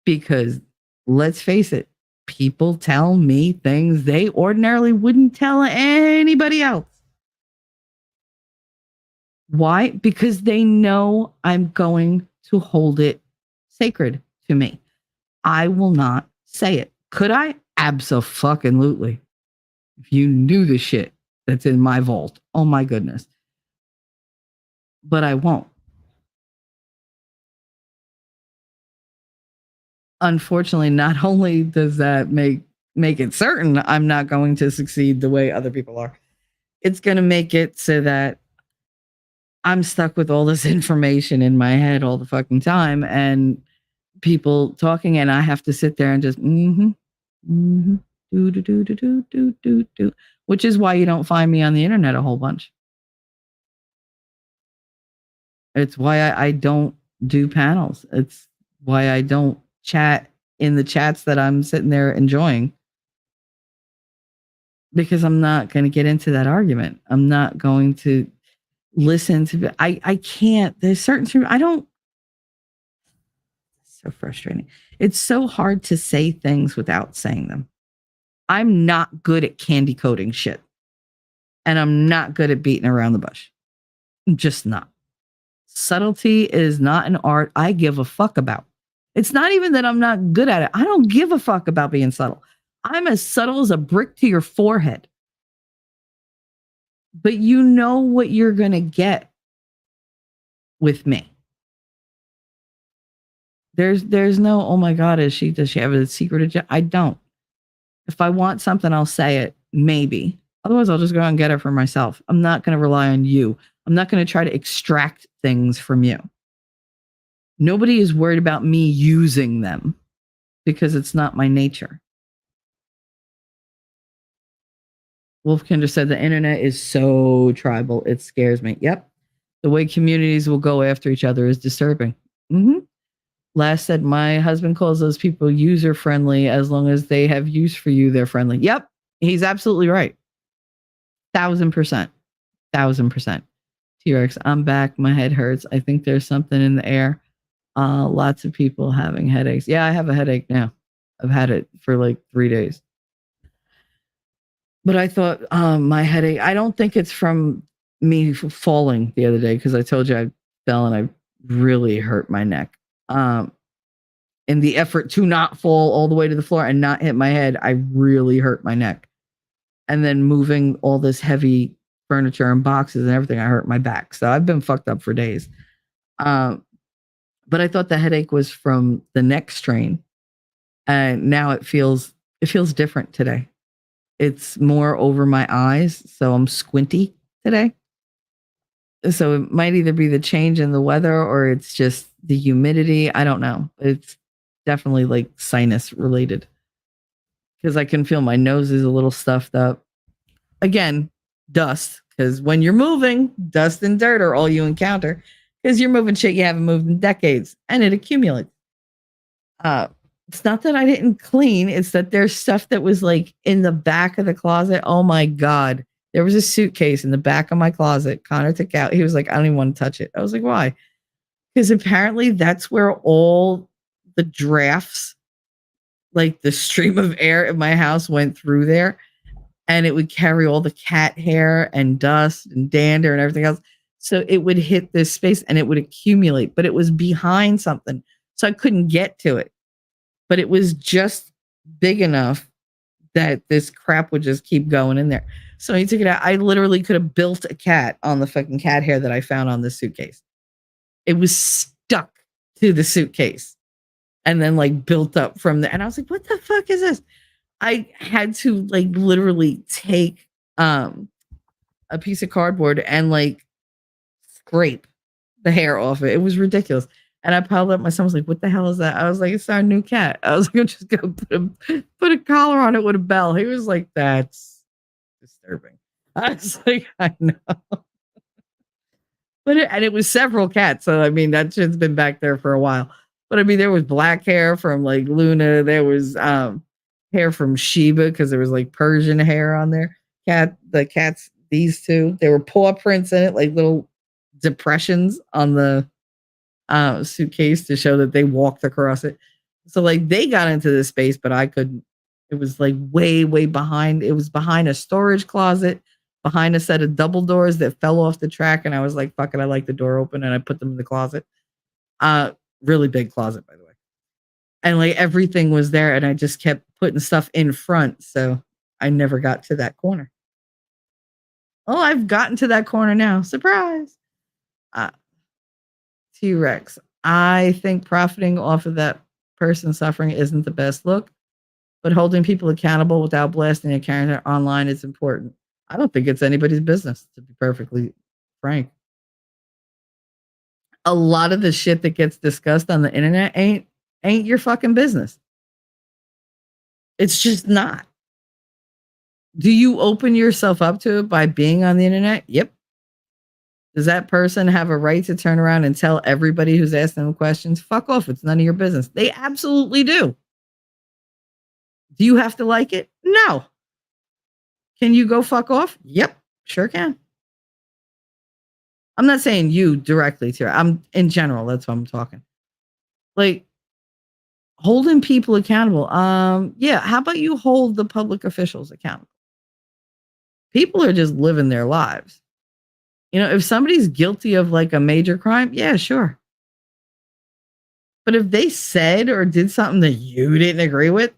because let's face it, people tell me things they ordinarily wouldn't tell anybody else. Why? Because they know I'm going to hold it sacred to me. I will not say it. Could I? Abso-fucking-lutely. If you knew the shit that's in my vault, oh my goodness. But I won't. Unfortunately, not only does that make it certain I'm not going to succeed the way other people are, it's going to make it so that I'm stuck with all this information in my head all the fucking time and people talking, and I have to sit there and just do do do do do do do do, which is why you don't find me on the internet a whole bunch. It's why I don't do panels. It's why I don't chat in the chats that I'm sitting there enjoying. Because I'm not going to get into that argument. I'm not going to listen to I can't. There's certain I don't. So frustrating. It's so hard to say things without saying them. I'm not good at candy coating shit. And I'm not good at beating around the bush. I'm just not. Subtlety is not an art I give a fuck about. It's not even that I'm not good at it. I don't give a fuck about being subtle. I'm as subtle as a brick to your forehead. But you know what you're going to get with me. There's no, oh my God, does she have a secret agenda? I don't. If I want something, I'll say it, maybe. Otherwise, I'll just go out and get it for myself. I'm not going to rely on you. I'm not going to try to extract things from you. Nobody is worried about me using them because it's not my nature. Wolfkinder said the internet is so tribal. It scares me. Yep. The way communities will go after each other is disturbing. Last said, my husband calls those people user friendly. As long as they have use for you, they're friendly. Yep. He's absolutely right. 1000%. 1000%. T-Rex, I'm back. My head hurts. I think there's something in the air. Lots of people having headaches. Yeah, I have a headache now. I've had it for like 3 days. But I thought my headache, I don't think it's from me falling the other day because I told you I fell and I really hurt my neck. In the effort to not fall all the way to the floor and not hit my head, I really hurt my neck. And then moving all this heavy furniture and boxes and everything, I hurt my back. So I've been fucked up for days. But I thought the headache was from the neck strain. And now it feels different today. It's more over my eyes, so I'm squinty today. So it might either be the change in the weather or it's just the humidity. I don't know. It's definitely like sinus related because I can feel my nose is a little stuffed up. Again, dust, because when you're moving, dust and dirt are all you encounter because you're moving shit you haven't moved in decades and it accumulates. It's not that I didn't clean. It's that there's stuff that was like in the back of the closet. Oh my God. There was a suitcase in the back of my closet. Connor took out. He was like, I don't even want to touch it. I was like, why? Because apparently that's where all the drafts, like the stream of air in my house went through there. And it would carry all the cat hair and dust and dander and everything else. So it would hit this space and it would accumulate, but it was behind something. So I couldn't get to it. But it was just big enough that this crap would just keep going in there. So he took it out. I literally could have built a cat on the fucking cat hair that I found on this suitcase. It was stuck to the suitcase and then like built up from there. And I was like, what the fuck is this? I had to like literally take a piece of cardboard and like scrape the hair off it. It was ridiculous. And I piled up. My son was like, what the hell is that? I was like, it's our new cat. I was like, I'm just going to put a collar on it with a bell. He was like, that's disturbing. I was like, I know. And it was several cats. So, I mean, that shit's been back there for a while. But I mean, there was black hair from like Luna. There was hair from Sheba because there was like Persian hair on there. The cats, these two, there were paw prints in it, like little depressions on the suitcase to show that they walked across it. So like they got into this space, but I couldn't. It was like way, way behind. It was behind a storage closet, behind a set of double doors that fell off the track. And I was like, fuck it, I like the door open, and I put them in the closet. Really big closet, by the way. And like everything was there, and I just kept putting stuff in front. So I never got to that corner. Oh, I've gotten to that corner now. Surprise. T-Rex. I think profiting off of that person suffering isn't the best look, but holding people accountable without blasting a character online is important. I don't think it's anybody's business, to be perfectly frank. A lot of the shit that gets discussed on the internet ain't your fucking business. It's just not. Do you open yourself up to it by being on the internet? Yep. Does that person have a right to turn around and tell everybody who's asking them questions, fuck off, it's none of your business? They absolutely do. Do you have to like it? No. Can you go fuck off? Yep, sure can. I'm not saying you directly, Tara. I'm in general. That's what I'm talking. Like holding people accountable. Yeah. How about you hold the public officials accountable? People are just living their lives. You know, if somebody's guilty of like a major crime, yeah, sure. But if they said or did something that you didn't agree with,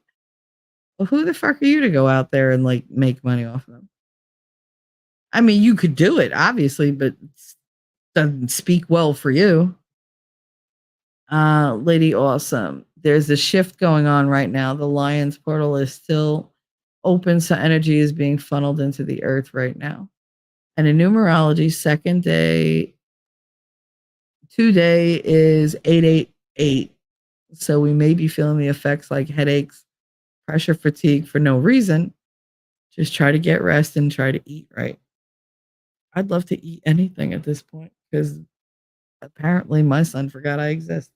well, who the fuck are you to go out there and like make money off of them? I mean, you could do it, obviously, but it doesn't speak well for you. Lady Awesome. There's a shift going on right now. The Lion's portal is still open, so energy is being funneled into the earth right now. And in numerology, second day, today is 888. So we may be feeling the effects like headaches, pressure, fatigue for no reason. Just try to get rest and try to eat right. I'd love to eat anything at this point because apparently my son forgot I exist.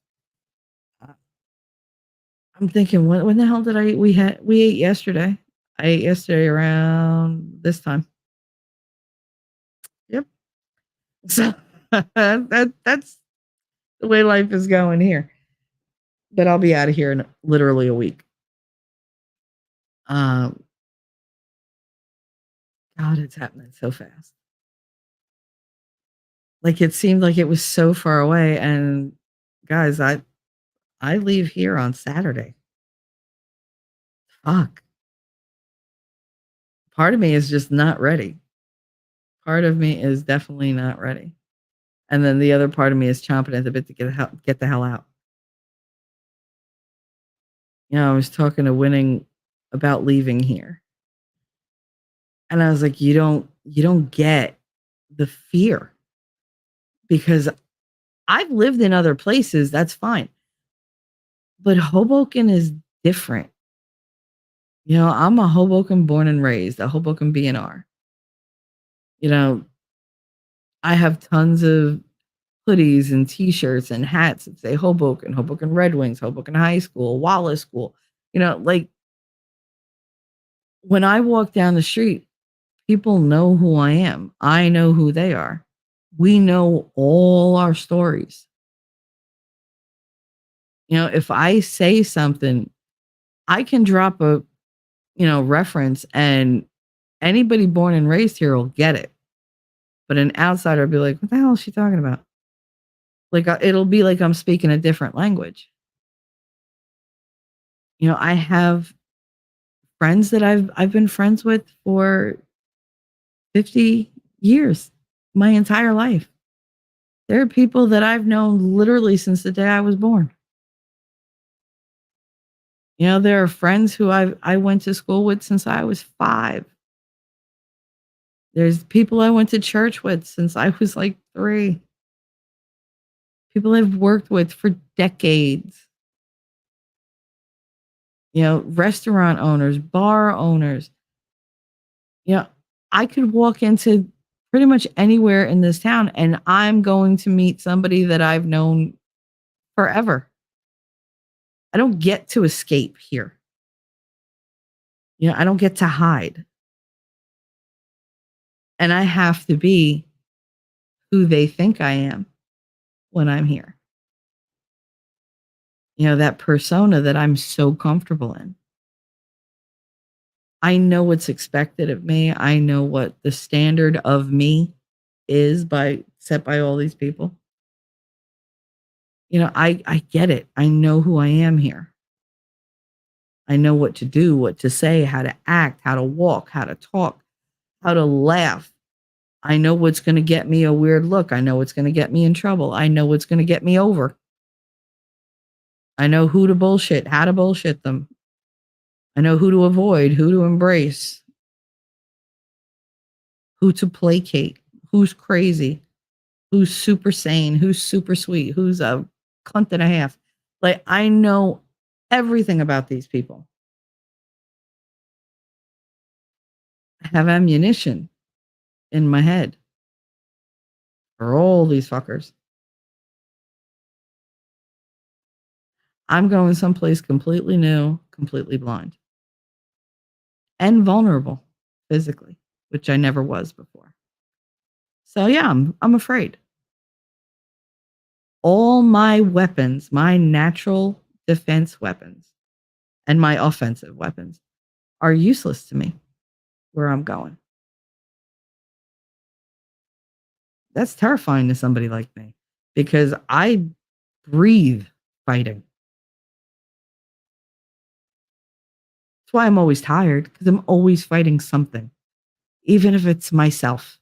I'm thinking, when the hell did I eat? We ate yesterday. I ate yesterday around this time. Yep. So that's the way life is going here. But I'll be out of here in literally a week. God, it's happening so fast. Like it seemed like it was so far away. And guys, I leave here on Saturday. Fuck. Part of me is just not ready. Part of me is definitely not ready. And then the other part of me is chomping at the bit to get the hell out. You know, I was talking to Winning about leaving here. And I was like, you don't get the fear. Because I've lived in other places, that's fine. But Hoboken is different. You know, I'm a Hoboken born and raised, a Hoboken BNR. You know, I have tons of hoodies and t-shirts and hats that say Hoboken, Hoboken Red Wings, Hoboken High School, Wallace School. You know, like when I walk down the street, people know who I am. I know who they are. We know all our stories. You know, if I say something, I can drop a, reference and anybody born and raised here will get it. But an outsider will be like, what the hell is she talking about? Like, it'll be like I'm speaking a different language. You know, I have friends that I've been friends with for 50 years, my entire life. There are people that I've known literally since the day I was born. You know, there are friends who I went to school with since I was 5. There's people I went to church with since I was like 3. People I've worked with for decades. You know, restaurant owners, bar owners. You know, I could walk into pretty much anywhere in this town and I'm going to meet somebody that I've known forever. I don't get to escape here. You know, I don't get to hide. And I have to be who they think I am when I'm here. You know, that persona that I'm so comfortable in. I know what's expected of me. I know what the standard of me is set by all these people. You know, I get it. I know who I am here. I know what to do, what to say, how to act, how to walk, how to talk, how to laugh. I know what's going to get me a weird look. I know what's going to get me in trouble. I know what's going to get me over. I know who to bullshit, how to bullshit them. I know who to avoid, who to embrace, who to placate, who's crazy, who's super sane, who's super sweet, who's a cunt and a half. Like, I know everything about these people. I have ammunition in my head for all these fuckers. I'm going someplace completely new, completely blind, and vulnerable physically, which I never was before. So yeah, I'm afraid. All my weapons, my natural defense weapons, and my offensive weapons are useless to me where I'm going. That's terrifying to somebody like me because I breathe fighting. That's why I'm always tired, because I'm always fighting something, even if it's myself.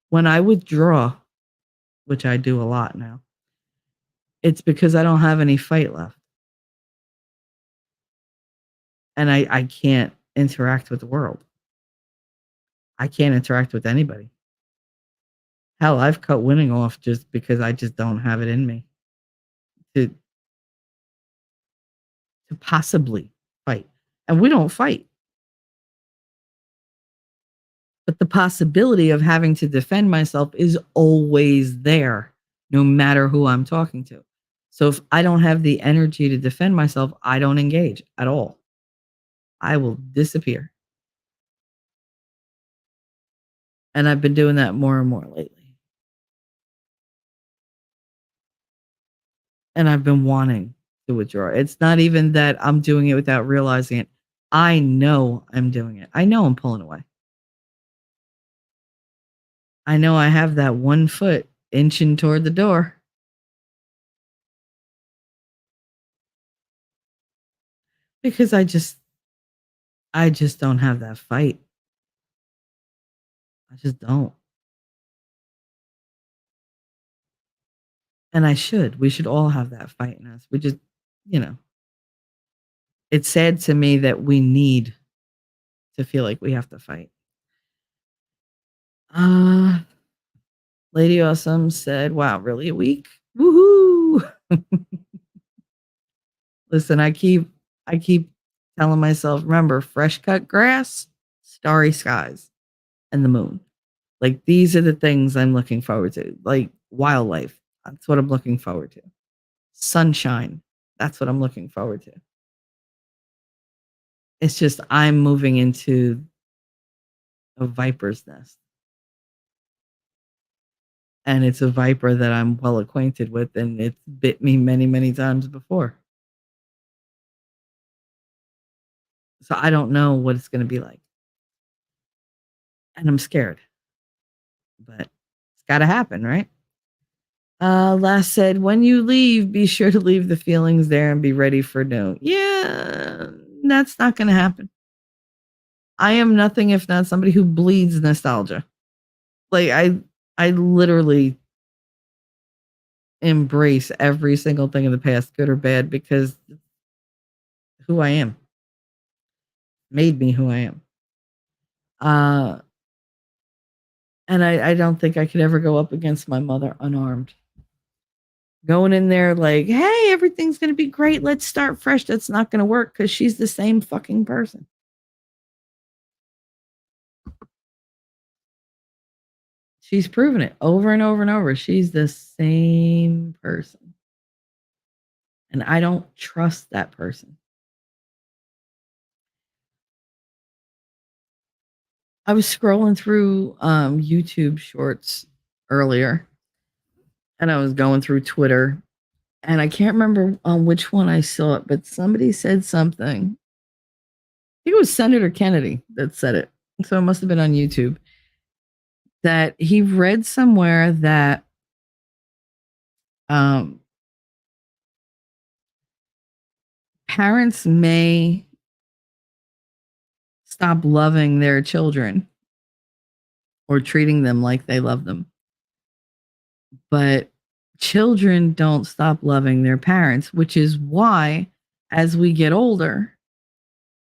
When I withdraw, which I do a lot now, it's because I don't have any fight left. And I can't interact with the world. I can't interact with anybody. Hell, I've cut winning off just because I just don't have it in me to possibly fight. And we don't fight. But the possibility of having to defend myself is always there, no matter who I'm talking to. So if I don't have the energy to defend myself, I don't engage at all. I will disappear. And I've been doing that more and more lately. And I've been wanting to withdraw. It's not even that I'm doing it without realizing it. I know I'm doing it. I know I'm pulling away. I know I have that one foot inching toward the door. Because I just don't have that fight. I just don't. And I should. We should all have that fight in us. We just, you know, it's sad to me that we need to feel like we have to fight. Lady Awesome said, wow, really a week? Woohoo! Listen, I keep telling myself, remember, fresh cut grass, starry skies, and the moon. Like, these are the things I'm looking forward to. Like, wildlife, that's what I'm looking forward to. Sunshine, that's what I'm looking forward to. It's just I'm moving into a viper's nest. And it's a viper that I'm well acquainted with, and it's bit me many, many times before. So I don't know what it's going to be like. And I'm scared. But it's got to happen, right? Last said, when you leave, be sure to leave the feelings there and be ready for new. Yeah, that's not going to happen. I am nothing if not somebody who bleeds nostalgia. Like I literally embrace every single thing in the past, good or bad, because who I am made me who I am. Uh and I don't think I could ever go up against my mother unarmed. Going in there like, hey, everything's gonna be great. Let's start fresh. That's not gonna work because she's the same fucking person. She's proven it over and over and over. She's the same person. And I don't trust that person. I was scrolling through YouTube shorts earlier and I was going through Twitter and I can't remember on which one I saw it, but somebody said something. I think it was Senator Kennedy that said it. So it must have been on YouTube. That he read somewhere that parents may stop loving their children or treating them like they love them. But children don't stop loving their parents, which is why, as we get older,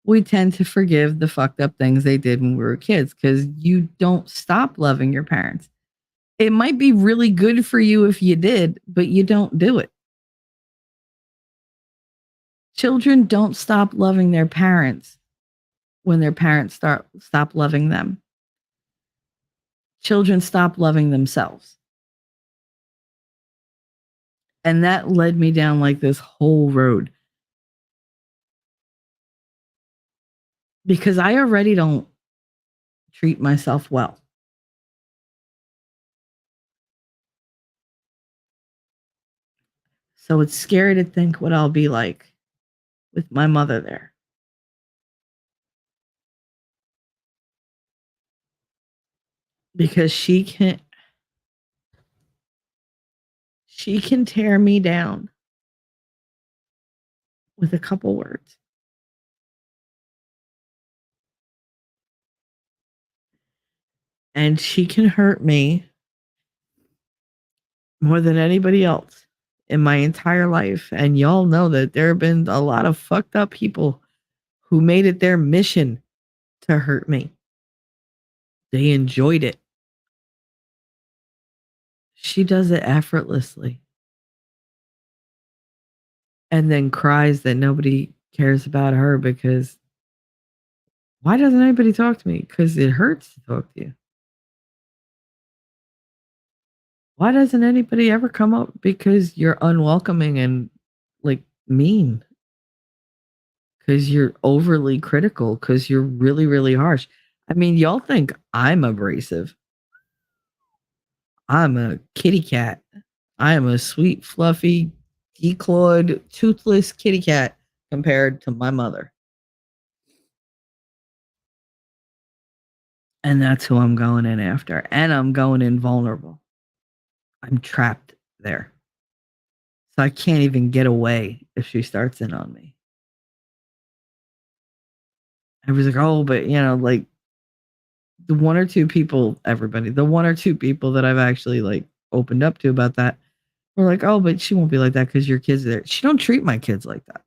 we tend to forgive the fucked up things they did when we were kids because you don't stop loving your parents. It might be really good for you if you did, but you don't do it. Children don't stop loving their parents when their parents stop loving them. Children stop loving themselves. And that led me down like this whole road. Because I already don't treat myself well. So it's scary to think what I'll be like with my mother there. Because she can tear me down with a couple words. And she can hurt me more than anybody else in my entire life. And y'all know that there have been a lot of fucked up people who made it their mission to hurt me. They enjoyed it. She does it effortlessly. And then cries that nobody cares about her because why doesn't anybody talk to me? Because it hurts to talk to you. Why doesn't anybody ever come up? Because you're unwelcoming and like mean. Because you're overly critical. Because you're really, really harsh. I mean, y'all think I'm abrasive. I'm a kitty cat. I am a sweet, fluffy, declawed, toothless kitty cat compared to my mother. And that's who I'm going in after. And I'm going in vulnerable. I'm trapped there. So I can't even get away if she starts in on me. Everybody's like, oh, but like the one or two people that I've actually like opened up to about that were like, oh, but she won't be like that because your kids are there. She don't treat my kids like that.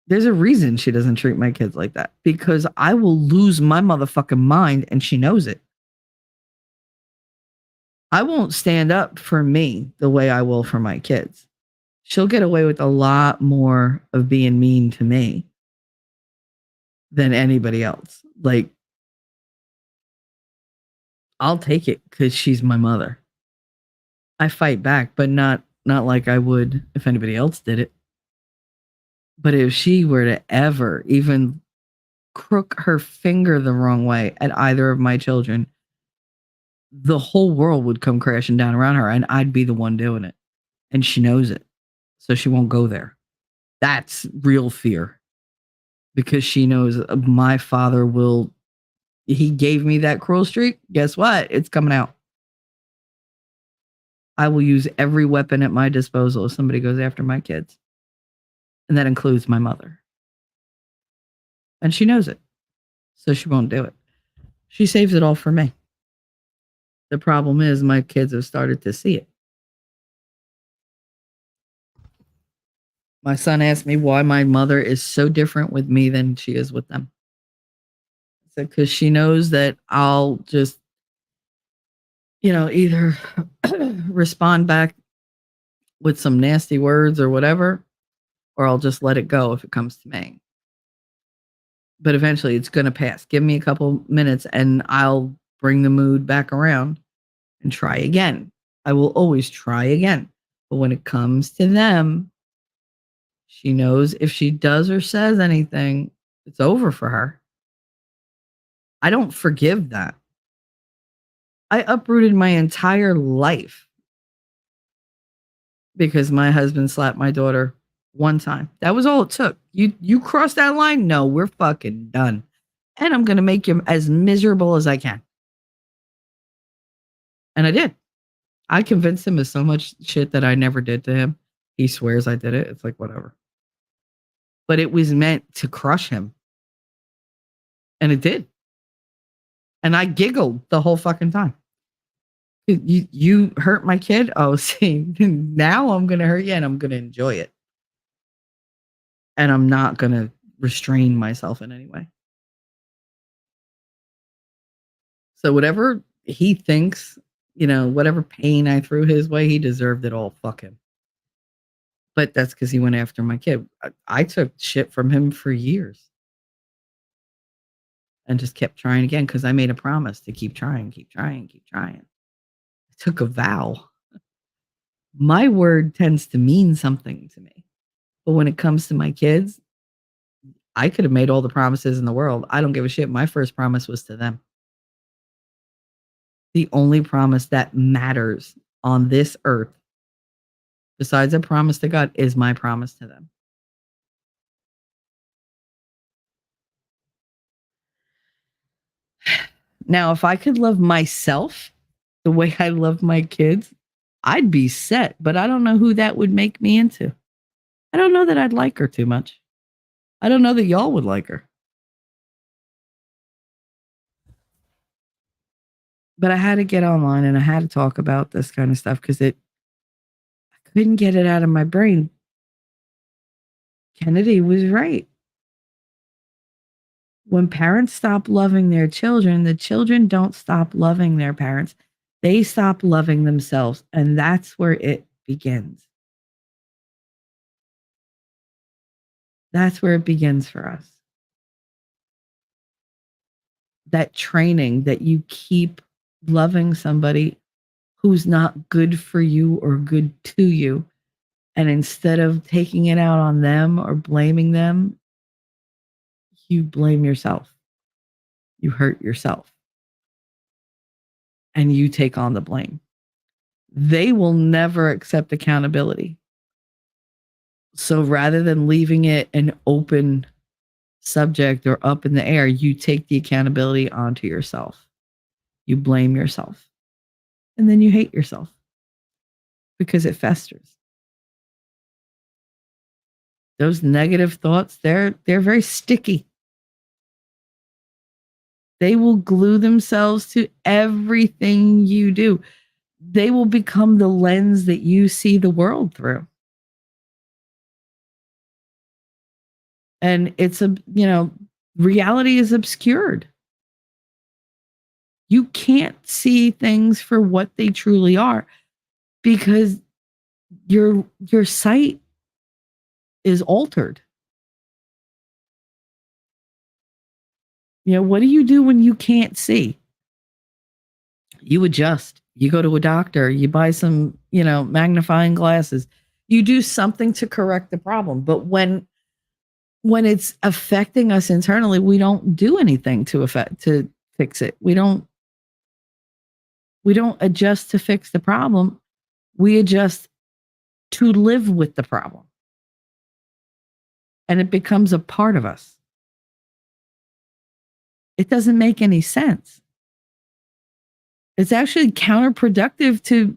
There's a reason she doesn't treat my kids like that because I will lose my motherfucking mind and she knows it. I won't stand up for me the way I will for my kids. She'll get away with a lot more of being mean to me than anybody else. Like, I'll take it because she's my mother. I fight back, but not like I would if anybody else did it. But if she were to ever even crook her finger the wrong way at either of my children, the whole world would come crashing down around her and I'd be the one doing it. And she knows it. So she won't go there. That's real fear. Because she knows my father will, he gave me that cruel streak. Guess what? It's coming out. I will use every weapon at my disposal if somebody goes after my kids. And that includes my mother. And she knows it. So she won't do it. She saves it all for me. The problem is my kids have started to see it. My son asked me why my mother is so different with me than she is with them. I said, because she knows that I'll just, either respond back with some nasty words or whatever, or I'll just let it go if it comes to me. But eventually it's going to pass. Give me a couple minutes and I'll bring the mood back around and try again. I will always try again. But when it comes to them, she knows if she does or says anything, it's over for her. I don't forgive that. I uprooted my entire life because my husband slapped my daughter one time. That was all it took. You cross that line? No, we're fucking done. And I'm going to make you as miserable as I can. And I did. I convinced him of so much shit that I never did to him. He swears I did it. It's like, whatever. But it was meant to crush him. And it did. And I giggled the whole fucking time. You hurt my kid? Oh, see, now I'm going to hurt you and I'm going to enjoy it. And I'm not going to restrain myself in any way. So whatever he thinks, whatever pain I threw his way, he deserved it all. Fuck him. But that's because he went after my kid. I took shit from him for years. And just kept trying again because I made a promise to keep trying, keep trying, keep trying. I took a vow. My word tends to mean something to me. But when it comes to my kids, I could have made all the promises in the world. I don't give a shit. My first promise was to them. The only promise that matters on this earth, besides a promise to God, is my promise to them. Now, if I could love myself the way I love my kids, I'd be set, but I don't know who that would make me into. I don't know that I'd like her too much. I don't know that y'all would like her. But I had to get online and I had to talk about this kind of stuff because I couldn't get it out of my brain. Kennedy was right. When parents stop loving their children, the children don't stop loving their parents. They stop loving themselves. And that's where it begins. That's where it begins for us. That training that you keep loving somebody who's not good for you or good to you. And instead of taking it out on them or blaming them, you blame yourself. You hurt yourself. And you take on the blame. They will never accept accountability. So rather than leaving it an open subject or up in the air, you take the accountability onto yourself. You blame yourself. And then you hate yourself because it festers. Those negative thoughts, they're very sticky. They will glue themselves to everything you do. They will become the lens that you see the world through. And it's reality is obscured. You can't see things for what they truly are because your sight is altered. What do you do when you can't see? You adjust. You go to a doctor, you buy some, magnifying glasses. You do something to correct the problem. But when it's affecting us internally, we don't do anything to fix it. We don't adjust to fix the problem. We adjust to live with the problem. And it becomes a part of us. It doesn't make any sense. It's actually counterproductive to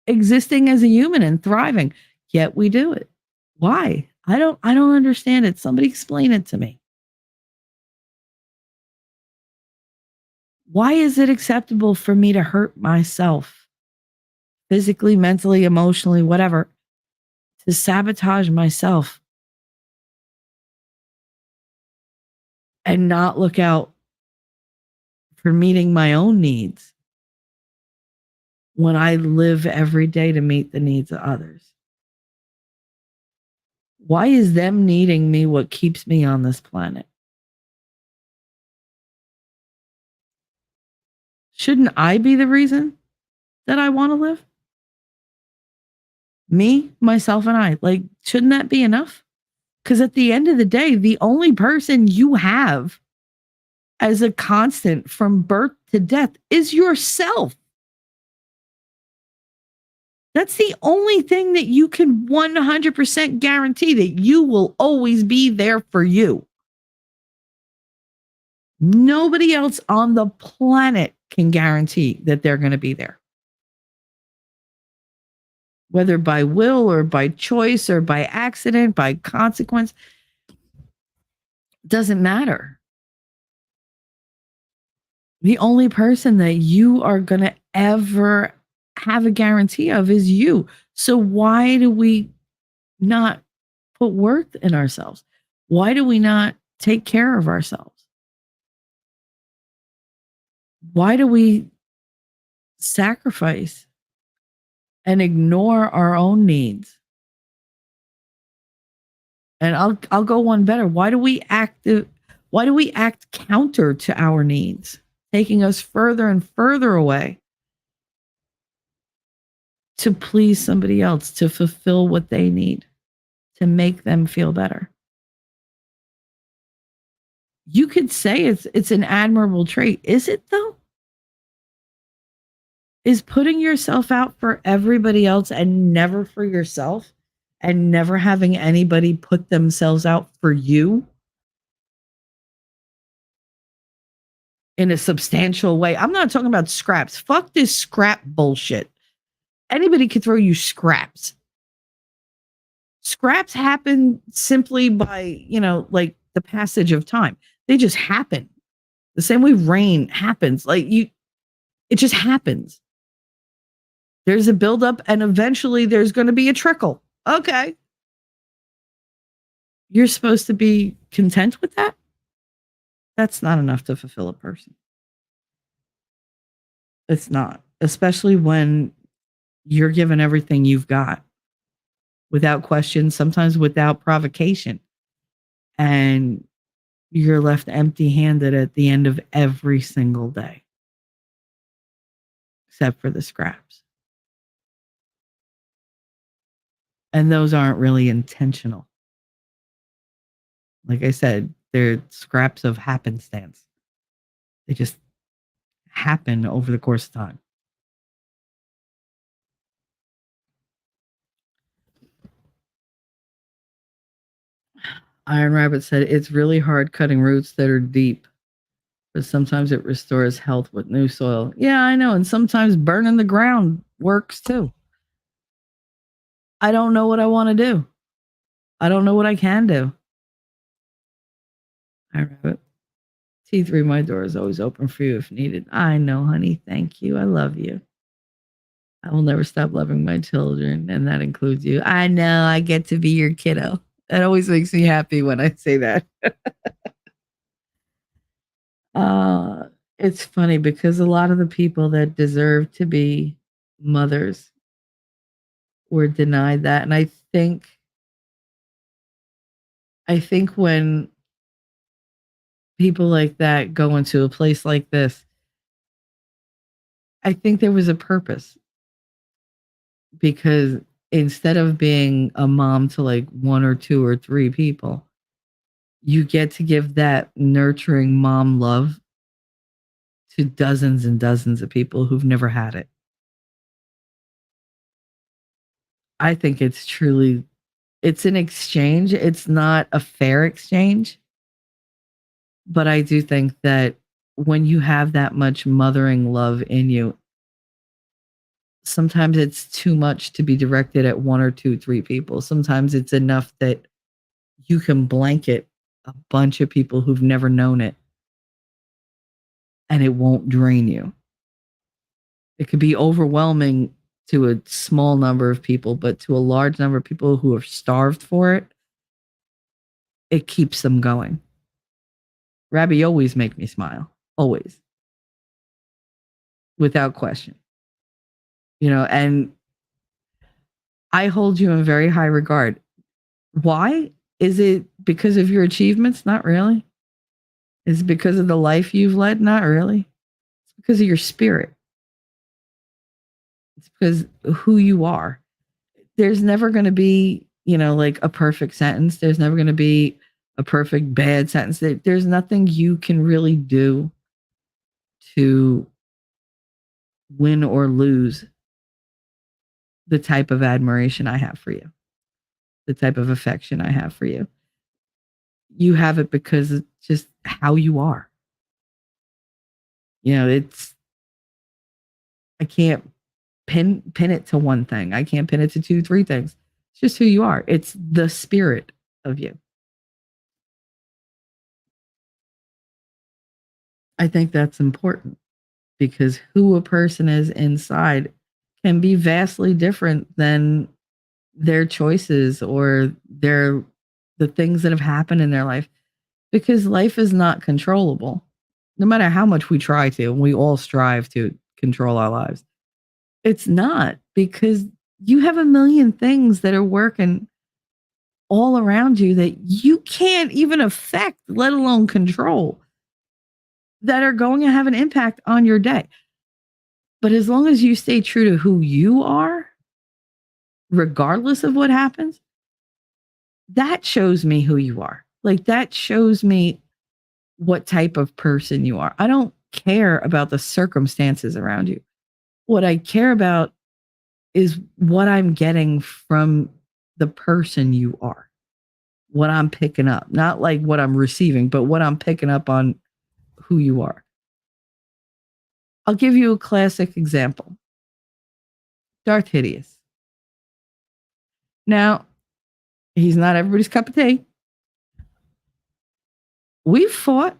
existing as a human and thriving. Yet we do it. Why? I don't understand it. Somebody explain it to me. Why is it acceptable for me to hurt myself physically, mentally, emotionally, whatever, to sabotage myself and not look out for meeting my own needs when I live every day to meet the needs of others? Why is them needing me what keeps me on this planet? Shouldn't I be the reason that I want to live? Me, myself, and I. Like, shouldn't that be enough? Because at the end of the day, the only person you have as a constant from birth to death is yourself. That's the only thing that you can 100% guarantee, that you will always be there for you. Nobody else on the planet can guarantee that they're going to be there. Whether by will or by choice or by accident, by consequence, doesn't matter. The only person that you are going to ever have a guarantee of is you. So why do we not put worth in ourselves? Why do we not take care of ourselves? Why do we sacrifice and ignore our own needs? And I'll go one better. Why do we act counter to our needs, taking us further and further away to please somebody else, to fulfill what they need, to make them feel better? You could say it's an admirable trait. Is it though? Is putting yourself out for everybody else and never for yourself, and never having anybody put themselves out for you in a substantial way? I'm not talking about scraps. Fuck this scrap bullshit. Anybody could throw you scraps. Scraps happen simply by, like the passage of time. They just happen. The same way rain happens. It just happens. There's a buildup and eventually there's going to be a trickle. Okay. You're supposed to be content with that? That's not enough to fulfill a person. It's not, especially when you're given everything you've got without question, sometimes without provocation. And you're left empty-handed at the end of every single day, except for the scraps. And those aren't really intentional. Like I said, they're scraps of happenstance. They just happen over the course of time. Iron Rabbit said, it's really hard cutting roots that are deep, but sometimes it restores health with new soil. Yeah, I know. And sometimes burning the ground works too. I don't know what I want to do. I don't know what I can do. Iron Rabbit. T3, my door is always open for you if needed. I know, honey. Thank you. I love you. I will never stop loving my children, and that includes you. I know I get to be your kiddo. That always makes me happy when I say that. It's funny because a lot of the people that deserve to be mothers were denied that. And I think when people like that go into a place like this, I think there was a purpose. Because instead of being a mom to like one or two or three people, you get to give that nurturing mom love to dozens and dozens of people who've never had it. I think it's an exchange. It's not a fair exchange. But I do think that when you have that much mothering love in you, sometimes it's too much to be directed at one or two, three people. Sometimes it's enough that you can blanket a bunch of people who've never known it and it won't drain you. It could be overwhelming to a small number of people, but to a large number of people who are starved for it, it keeps them going. Raviolis make me smile, always, without question. And I hold you in very high regard. Why? Is it because of your achievements? Not really. Is it because of the life you've led? Not really. It's because of your spirit. It's because of who you are. There's never going to be, like a perfect sentence. There's never going to be a perfect bad sentence. There's nothing you can really do to win or lose the type of admiration I have for you, the type of affection I have for you. You have it because it's just how you are. I can't pin it to one thing. I can't pin it to 2, 3 things. It's just who you are. It's the spirit of you. I think that's important because who a person is inside can be vastly different than their choices or the things that have happened in their life, because life is not controllable. No matter how much we try to, and we all strive to control our lives, it's not, because you have a million things that are working all around you that you can't even affect, let alone control, that are going to have an impact on your day. But as long as you stay true to who you are, regardless of what happens, that shows me who you are. Like, that shows me what type of person you are. I don't care about the circumstances around you. What I care about is what I'm getting from the person you are, what I'm picking up, not like what I'm receiving, but what I'm picking up on who you are. I'll give you a classic example. Darth Hideous. Now, he's not everybody's cup of tea. We've fought,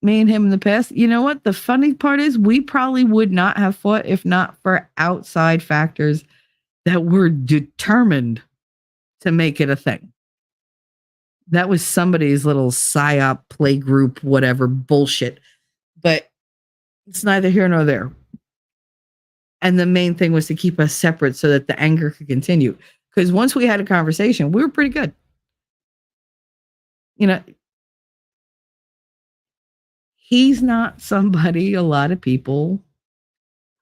me and him, in the past. You know what? The funny part is we probably would not have fought if not for outside factors that were determined to make it a thing. That was somebody's little psyop play group, whatever bullshit. But it's neither here nor there. And the main thing was to keep us separate so that the anger could continue. Because once we had a conversation, we were pretty good. He's not somebody a lot of people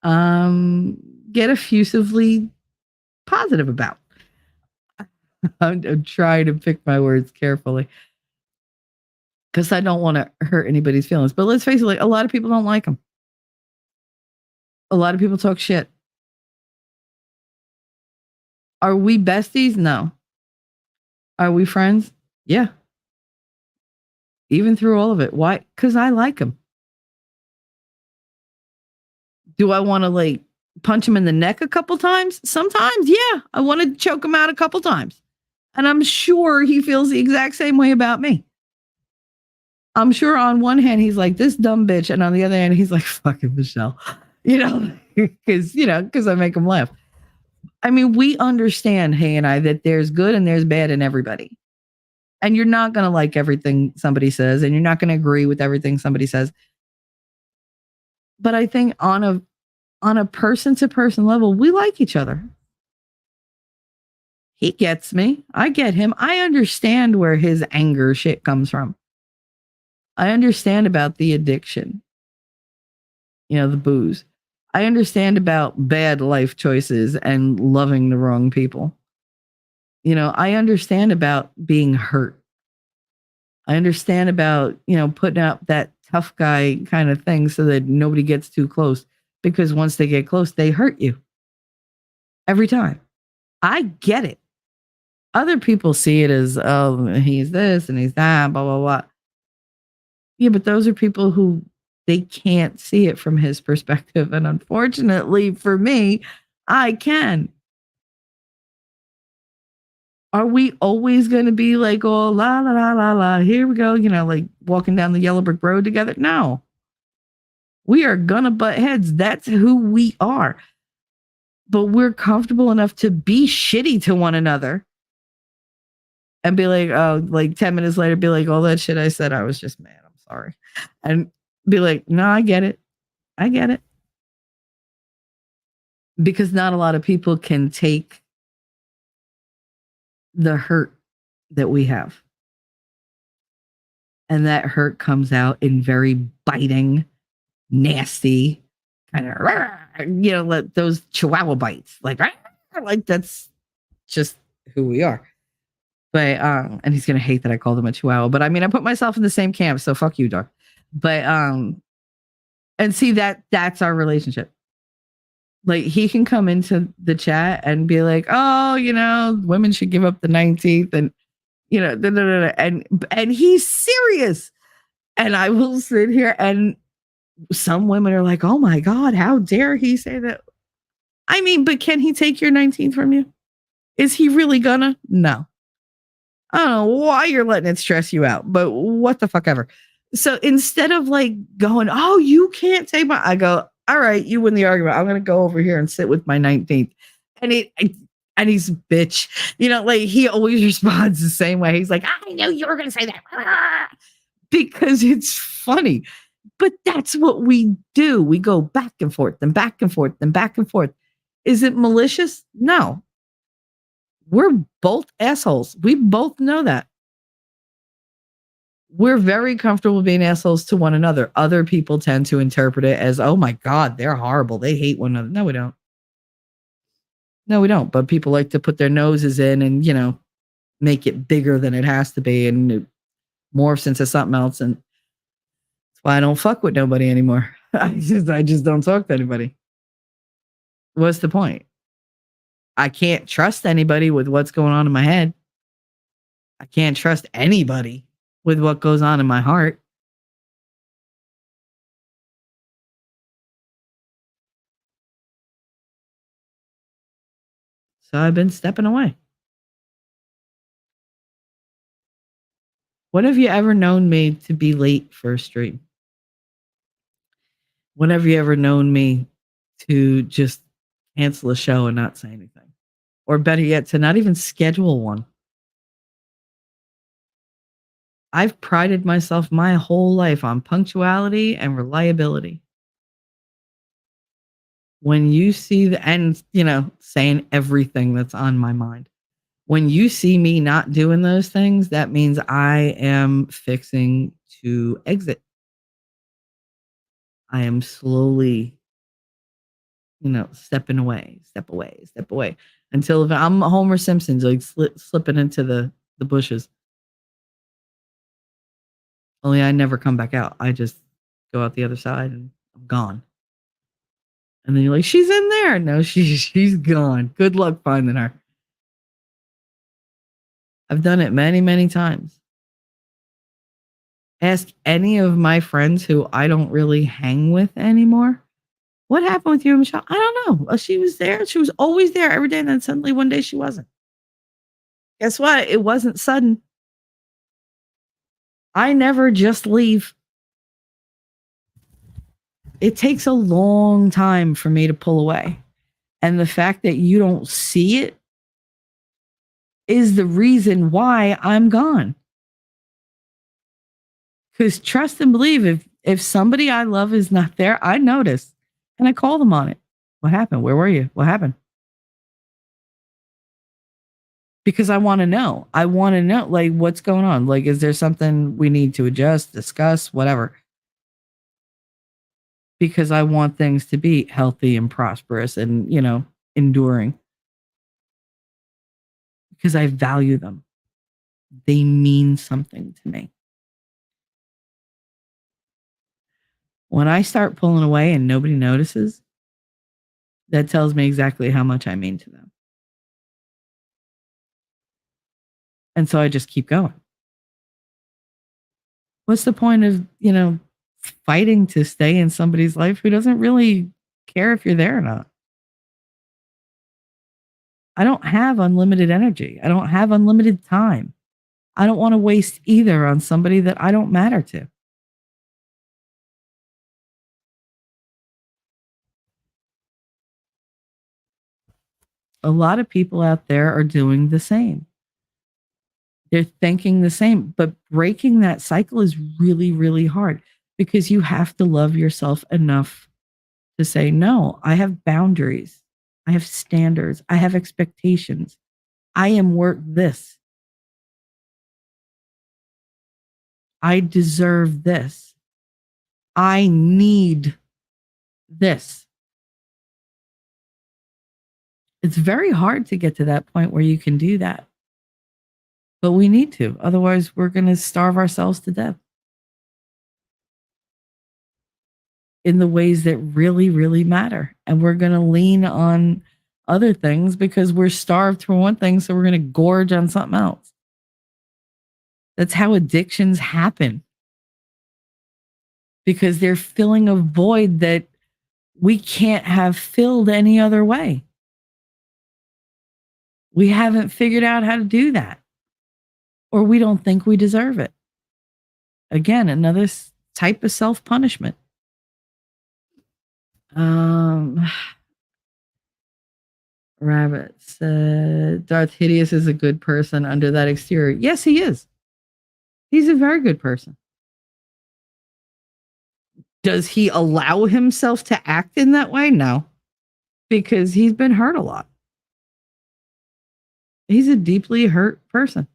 get effusively positive about. I'm trying to pick my words carefully because I don't want to hurt anybody's feelings. But let's face it, like, a lot of people don't like him. A lot of people talk shit. Are we besties? No. Are we friends? Yeah. Even through all of it. Why? Because I like him. Do I want to punch him in the neck a couple times? Sometimes, yeah. I want to choke him out a couple times. And I'm sure he feels the exact same way about me. I'm sure on one hand, he's like, this dumb bitch. And on the other hand, he's like, fucking Michelle. Because I make him laugh. I mean, we understand, he and I, that there's good and there's bad in everybody. And you're not going to like everything somebody says, and you're not going to agree with everything somebody says. But I think on a person-to-person level, we like each other. He gets me. I get him. I understand where his anger shit comes from. I understand about the addiction, the booze. I understand about bad life choices and loving the wrong people. I understand about being hurt. I understand about, putting out that tough guy kind of thing so that nobody gets too close, because once they get close, they hurt you every time. I get it. Other people see it as, oh, he's this and he's that, blah, blah, blah. Yeah, but those are people who, they can't see it from his perspective. And unfortunately for me, I can. Are we always going to be like, oh, la, la, la, la, la, here we go, like walking down the yellow brick road together? No. We are gonna butt heads. That's who we are. But we're comfortable enough to be shitty to one another and be like, oh, like 10 minutes later, be like, all that shit I said, I was just mad. I'm sorry. And be like, no, I get it. I get it. Because not a lot of people can take the hurt that we have. And that hurt comes out in very biting, nasty, kind of, you know, like those chihuahua bites. Like that's just who we are. But and he's gonna hate that I called him a chihuahua. But I mean, I put myself in the same camp, so fuck you, dog. But and see that's our relationship. Like he can come into the chat and be like, oh, you know, women should give up the 19th, and you know, and he's serious. And I will sit here, and some women are like, oh my God, how dare he say that? I mean, but can he take your 19th from you? Is he really gonna? No. I don't know why you're letting it stress you out, but what the fuck ever. So instead of like going, oh, you can't take my, I go, all right, you win the argument. I'm gonna go over here and sit with my 19th. And and he's a bitch. You know, like he always responds the same way. He's like, I knew you were gonna say that. Because it's funny. But that's what we do. We go back and forth and back and forth and back and forth. Is it malicious? No. We're both assholes. We both know that. We're very comfortable being assholes to one another. Other people tend to interpret it as, oh my God, they're horrible. They hate one another. No, we don't. No, we don't. But people like to put their noses in and, you know, make it bigger than it has to be and it morphs into something else. And that's why I don't fuck with nobody anymore. I just don't talk to anybody. What's the point? I can't trust anybody with what's going on in my head. I can't trust anybody with what goes on in my heart. So I've been stepping away. When have you ever known me to be late for a stream? When have you ever known me to just cancel a show and not say anything? Or better yet, to not even schedule one? I've prided myself my whole life on punctuality and reliability. When you see and you know, saying everything that's on my mind. When you see me not doing those things, that means I am fixing to exit. I am slowly, you know, step away, until if I'm Homer Simpson's like slipping into the bushes. Only I never come back out. I just go out the other side and I'm gone. And then you're like, she's in there. No, she's gone. Good luck finding her. I've done it many, many times. Ask any of my friends who I don't really hang with anymore. What happened with you and Michelle? I don't know. She was there. She was always there every day. And then suddenly one day she wasn't. Guess what? It wasn't sudden. I never just leave. It takes a long time for me to pull away. And the fact that you don't see it is the reason why I'm gone. Because trust and believe, if somebody I love is not there, I notice. And I call them on it. What happened? Where were you? What happened? Because I want to know. I want to know, like, what's going on? Like, is there something we need to adjust, discuss, whatever? Because I want things to be healthy and prosperous and, you know, enduring. Because I value them. They mean something to me. When I start pulling away and nobody notices, that tells me exactly how much I mean to them. And so I just keep going. What's the point of, you know, fighting to stay in somebody's life who doesn't really care if you're there or not? I don't have unlimited energy. I don't have unlimited time. I don't want to waste either on somebody that I don't matter to. A lot of people out there are doing the same. They're thinking the same, but breaking that cycle is really, really hard because you have to love yourself enough to say, no, I have boundaries. I have standards. I have expectations. I am worth this. I deserve this. I need this. It's very hard to get to that point where you can do that. But we need to. Otherwise, we're going to starve ourselves to death in the ways that really, really matter. And we're going to lean on other things because we're starved for one thing. So we're going to gorge on something else. That's how addictions happen. Because they're filling a void that we can't have filled any other way. We haven't figured out how to do that. Or we don't think we deserve it. Again, another type of self-punishment. Rabbit said, Darth Hideous is a good person under that exterior. Yes, he is. He's a very good person. Does he allow himself to act in that way? No, because he's been hurt a lot. He's a deeply hurt person.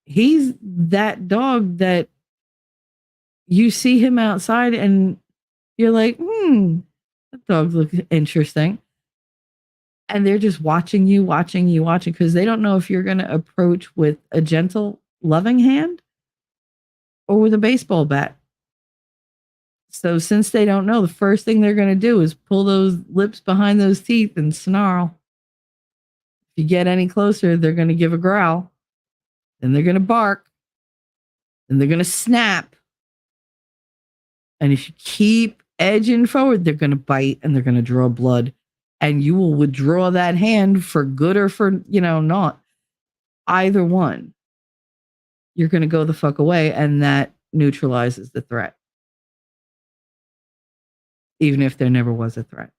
He's that dog that you see him outside and you're like, that dog looks interesting. And they're just watching you, because they don't know if you're going to approach with a gentle, loving hand or with a baseball bat. So since they don't know, the first thing they're going to do is pull those lips behind those teeth and snarl. If you get any closer, they're going to give a growl. Then they're going to bark. Then they're going to snap. And if you keep edging forward, they're going to bite and they're going to draw blood. And you will withdraw that hand for good or for, not. Either one. You're going to go the fuck away, and that neutralizes the threat. Even if there never was a threat.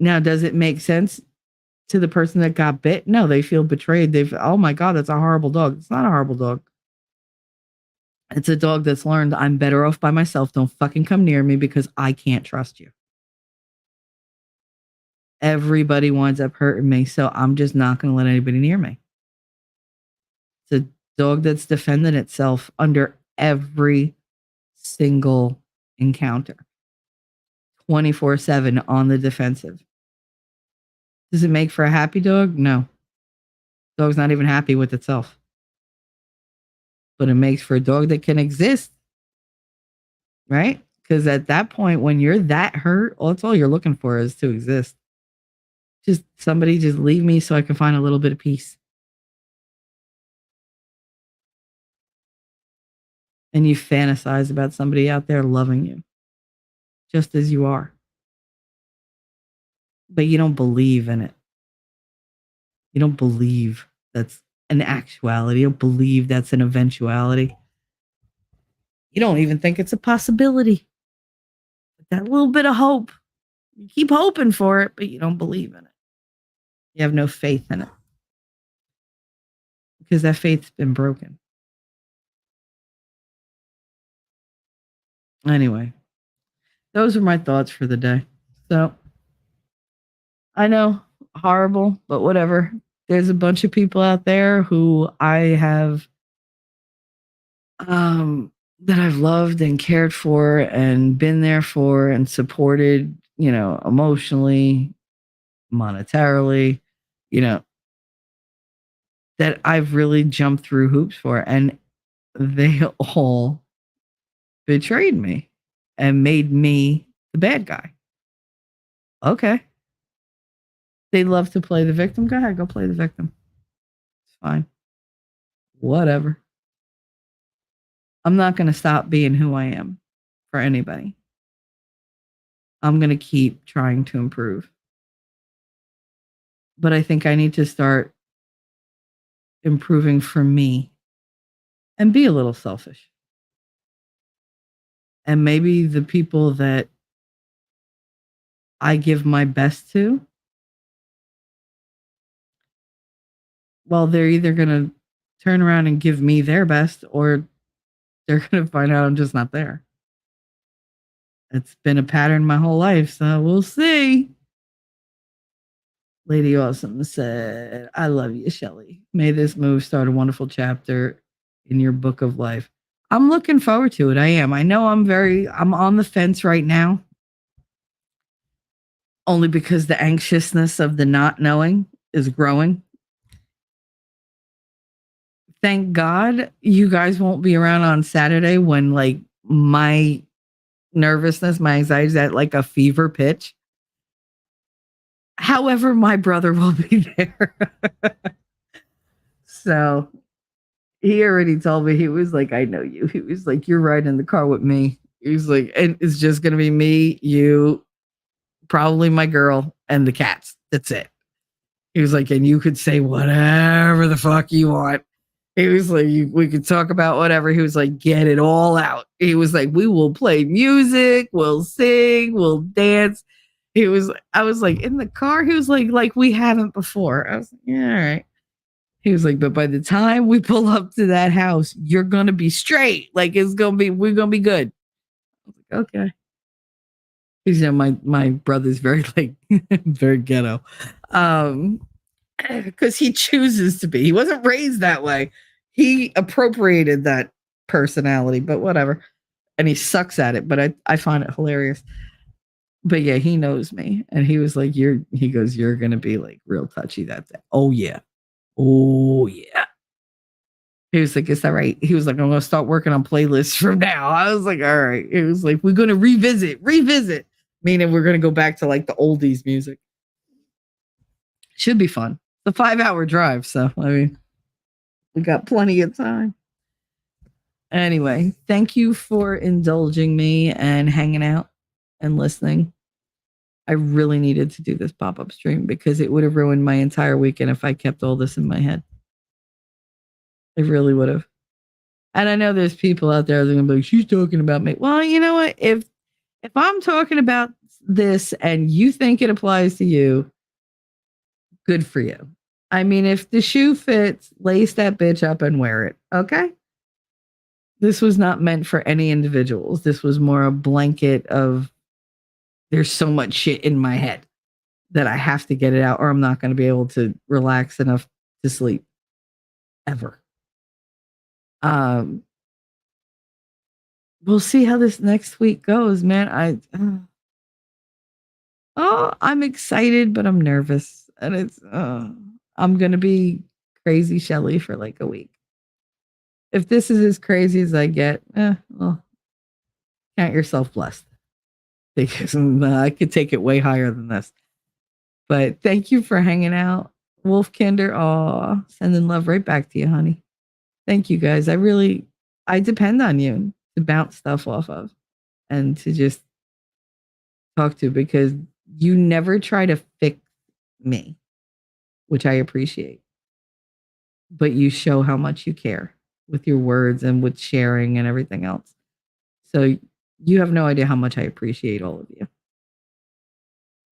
Now, does it make sense to the person that got bit? No, they feel betrayed. Oh my God, that's a horrible dog. It's not a horrible dog. It's a dog that's learned I'm better off by myself. Don't fucking come near me because I can't trust you. Everybody winds up hurting me, so I'm just not going to let anybody near me. It's a dog that's defended itself under every single encounter. 24/7 on the defensive. Does it make for a happy dog? No. Dog's not even happy with itself. But it makes for a dog that can exist. Right? Because at that point, when you're that hurt, that's all you're looking for is to exist. Just somebody just leave me so I can find a little bit of peace. And you fantasize about somebody out there loving you. Just as you are. But you don't believe in it. You don't believe that's an actuality. You don't believe that's an eventuality. You don't even think it's a possibility. That little bit of hope. You keep hoping for it, but you don't believe in it. You have no faith in it. Because that faith's been broken. Anyway, those are my thoughts for the day. So, I know, horrible, but whatever. There's a bunch of people out there who I have, that I've loved and cared for and been there for and supported, emotionally, monetarily, that I've really jumped through hoops for. And they all betrayed me and made me the bad guy. Okay. They love to play the victim. Go ahead, go play the victim. It's fine. Whatever. I'm not going to stop being who I am for anybody. I'm going to keep trying to improve. But I think I need to start improving for me and be a little selfish. And maybe the people that I give my best to, well, they're either going to turn around and give me their best or they're going to find out I'm just not there. It's been a pattern my whole life, so we'll see. Lady Awesome said, I love you, Shelly. May this move start a wonderful chapter in your book of life. I'm looking forward to it. I am. I know I'm on the fence right now. Only because the anxiousness of the not knowing is growing. Thank God you guys won't be around on Saturday when like my nervousness, my anxiety is at like a fever pitch. However, my brother will be there. So he already told me, he was like, I know you. He was like, you're riding in the car with me. He was like, and it's just going to be me, you, probably my girl, and the cats. That's it. He was like, and you could say whatever the fuck you want. He was like, we could talk about whatever. He was like, get it all out. He was like, we will play music, we'll sing, we'll dance. I was like, in the car? He was like we haven't before. I was like, yeah, all right. He was like, but by the time we pull up to that house, you're going to be straight. Like we're going to be good. I was like, okay. Because, you know, my brother's very like, very ghetto. Because he chooses to be. He wasn't raised that way. He appropriated that personality, but whatever. And he sucks at it, but I find it hilarious. But yeah, he knows me. And he was like, you're going to be like real touchy that day. Oh, yeah. Oh, yeah. He was like, is that right? He was like, I'm going to start working on playlists from now. I was like, all right. It was like, we're going to revisit, meaning we're going to go back to like the oldies music. Should be fun. It's a 5-hour drive. So, I mean, we got plenty of time. Anyway, thank you for indulging me and hanging out and listening. I really needed to do this pop-up stream because it would have ruined my entire weekend if I kept all this in my head. It really would have. And I know there's people out there that are going to be like, she's talking about me. Well, you know what? If I'm talking about this and you think it applies to you, good for you. I mean, if the shoe fits, lace that bitch up and wear it. Okay? This was not meant for any individuals. This was more a blanket of there's so much shit in my head that I have to get it out or I'm not going to be able to relax enough to sleep ever. We'll see how this next week goes, man. I'm excited, but I'm nervous. And it's, I'm going to be crazy Shelly for like a week. If this is as crazy as I get, well, count yourself blessed. Because I could take it way higher than this. But thank you for hanging out. Wolfkinder, sending love right back to you, honey. Thank you guys. I depend on you to bounce stuff off of and to just talk to because you never try to fix me, which I appreciate. But you show how much you care with your words and with sharing and everything else. So you have no idea how much I appreciate all of you.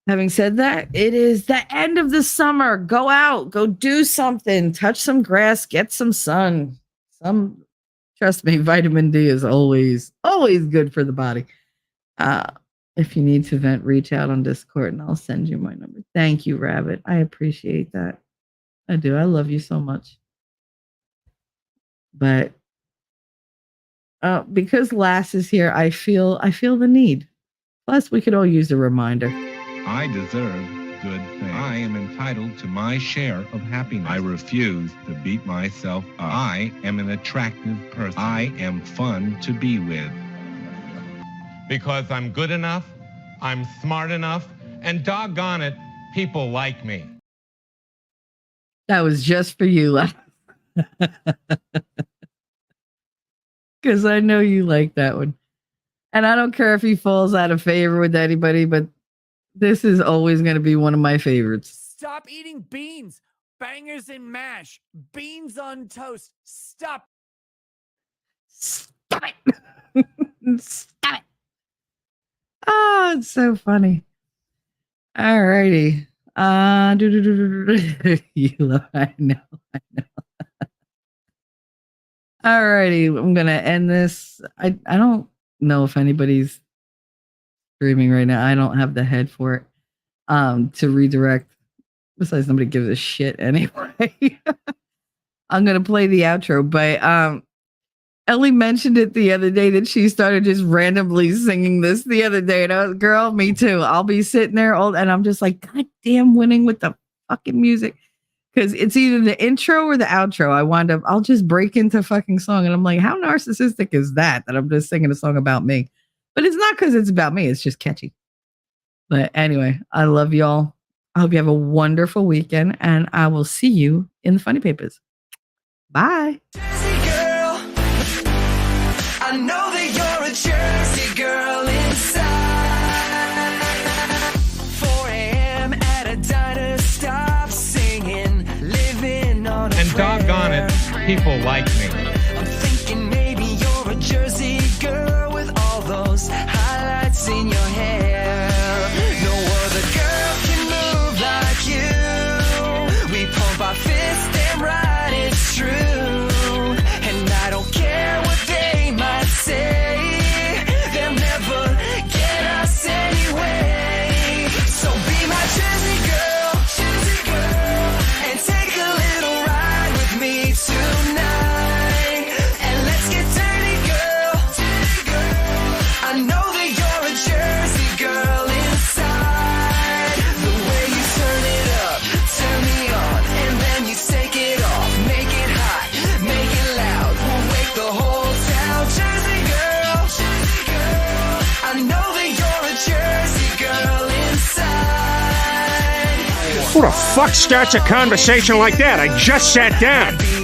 Having said that, it is the end of the summer. Go out, go do something, touch some grass, get some sun. Trust me, vitamin D is always good for the body. If you need to vent, reach out on Discord and I'll send you my number. Thank you, Rabbit. I appreciate that. I do. I love you so much. But because Lass is here, I feel the need. Plus, we could all use a reminder. I deserve good things. I am entitled to my share of happiness. I refuse to beat myself up. I am an attractive person. I am fun to be with. Because I'm good enough, I'm smart enough, and doggone it, people like me. That was just for you, Lass. Because I know you like that one. And I don't care if he falls out of favor with anybody, but this is always going to be one of my favorites. Stop eating beans. Bangers and mash. Beans on toast. Stop. Stop it. Stop it. Oh, it's so funny. All righty. You love, I know. All righty. I'm gonna end this. I don't know if anybody's streaming right now. I don't have the head for it. To redirect. Besides, nobody gives a shit anyway. I'm gonna play the outro, but Ellie mentioned it the other day that she started just randomly singing this the other day. And I was, girl, me too. I'll be sitting there and I'm just like, God damn, winning with the fucking music. Because it's either the intro or the outro. I'll just break into fucking song. And I'm like, how narcissistic is that I'm just singing a song about me? But it's not because it's about me. It's just catchy. But anyway, I love y'all. I hope you have a wonderful weekend. And I will see you in the Funny Papers. Bye. I know that you're a Jersey girl inside. 4 a.m. at a diner, stop singing, living on a And prayer. doggone it, people like me. I'm thinking maybe you're a Jersey girl with all those highlights in your hair. No other girl can move like you. We pump our fists, damn right, it's true. And I don't care what they might say, they'll never get us anyway. So be my Jersey girl, and take a little ride with me tonight. And let's get dirty, girl. I know that you're a Jersey girl inside. The way you turn it up, turn me on, and then you take it off, make it hot, make it loud. We'll wake the whole town. Jersey girl, I know that you're a Jersey girl inside. Who the fuck starts a conversation like that? I just sat down. Be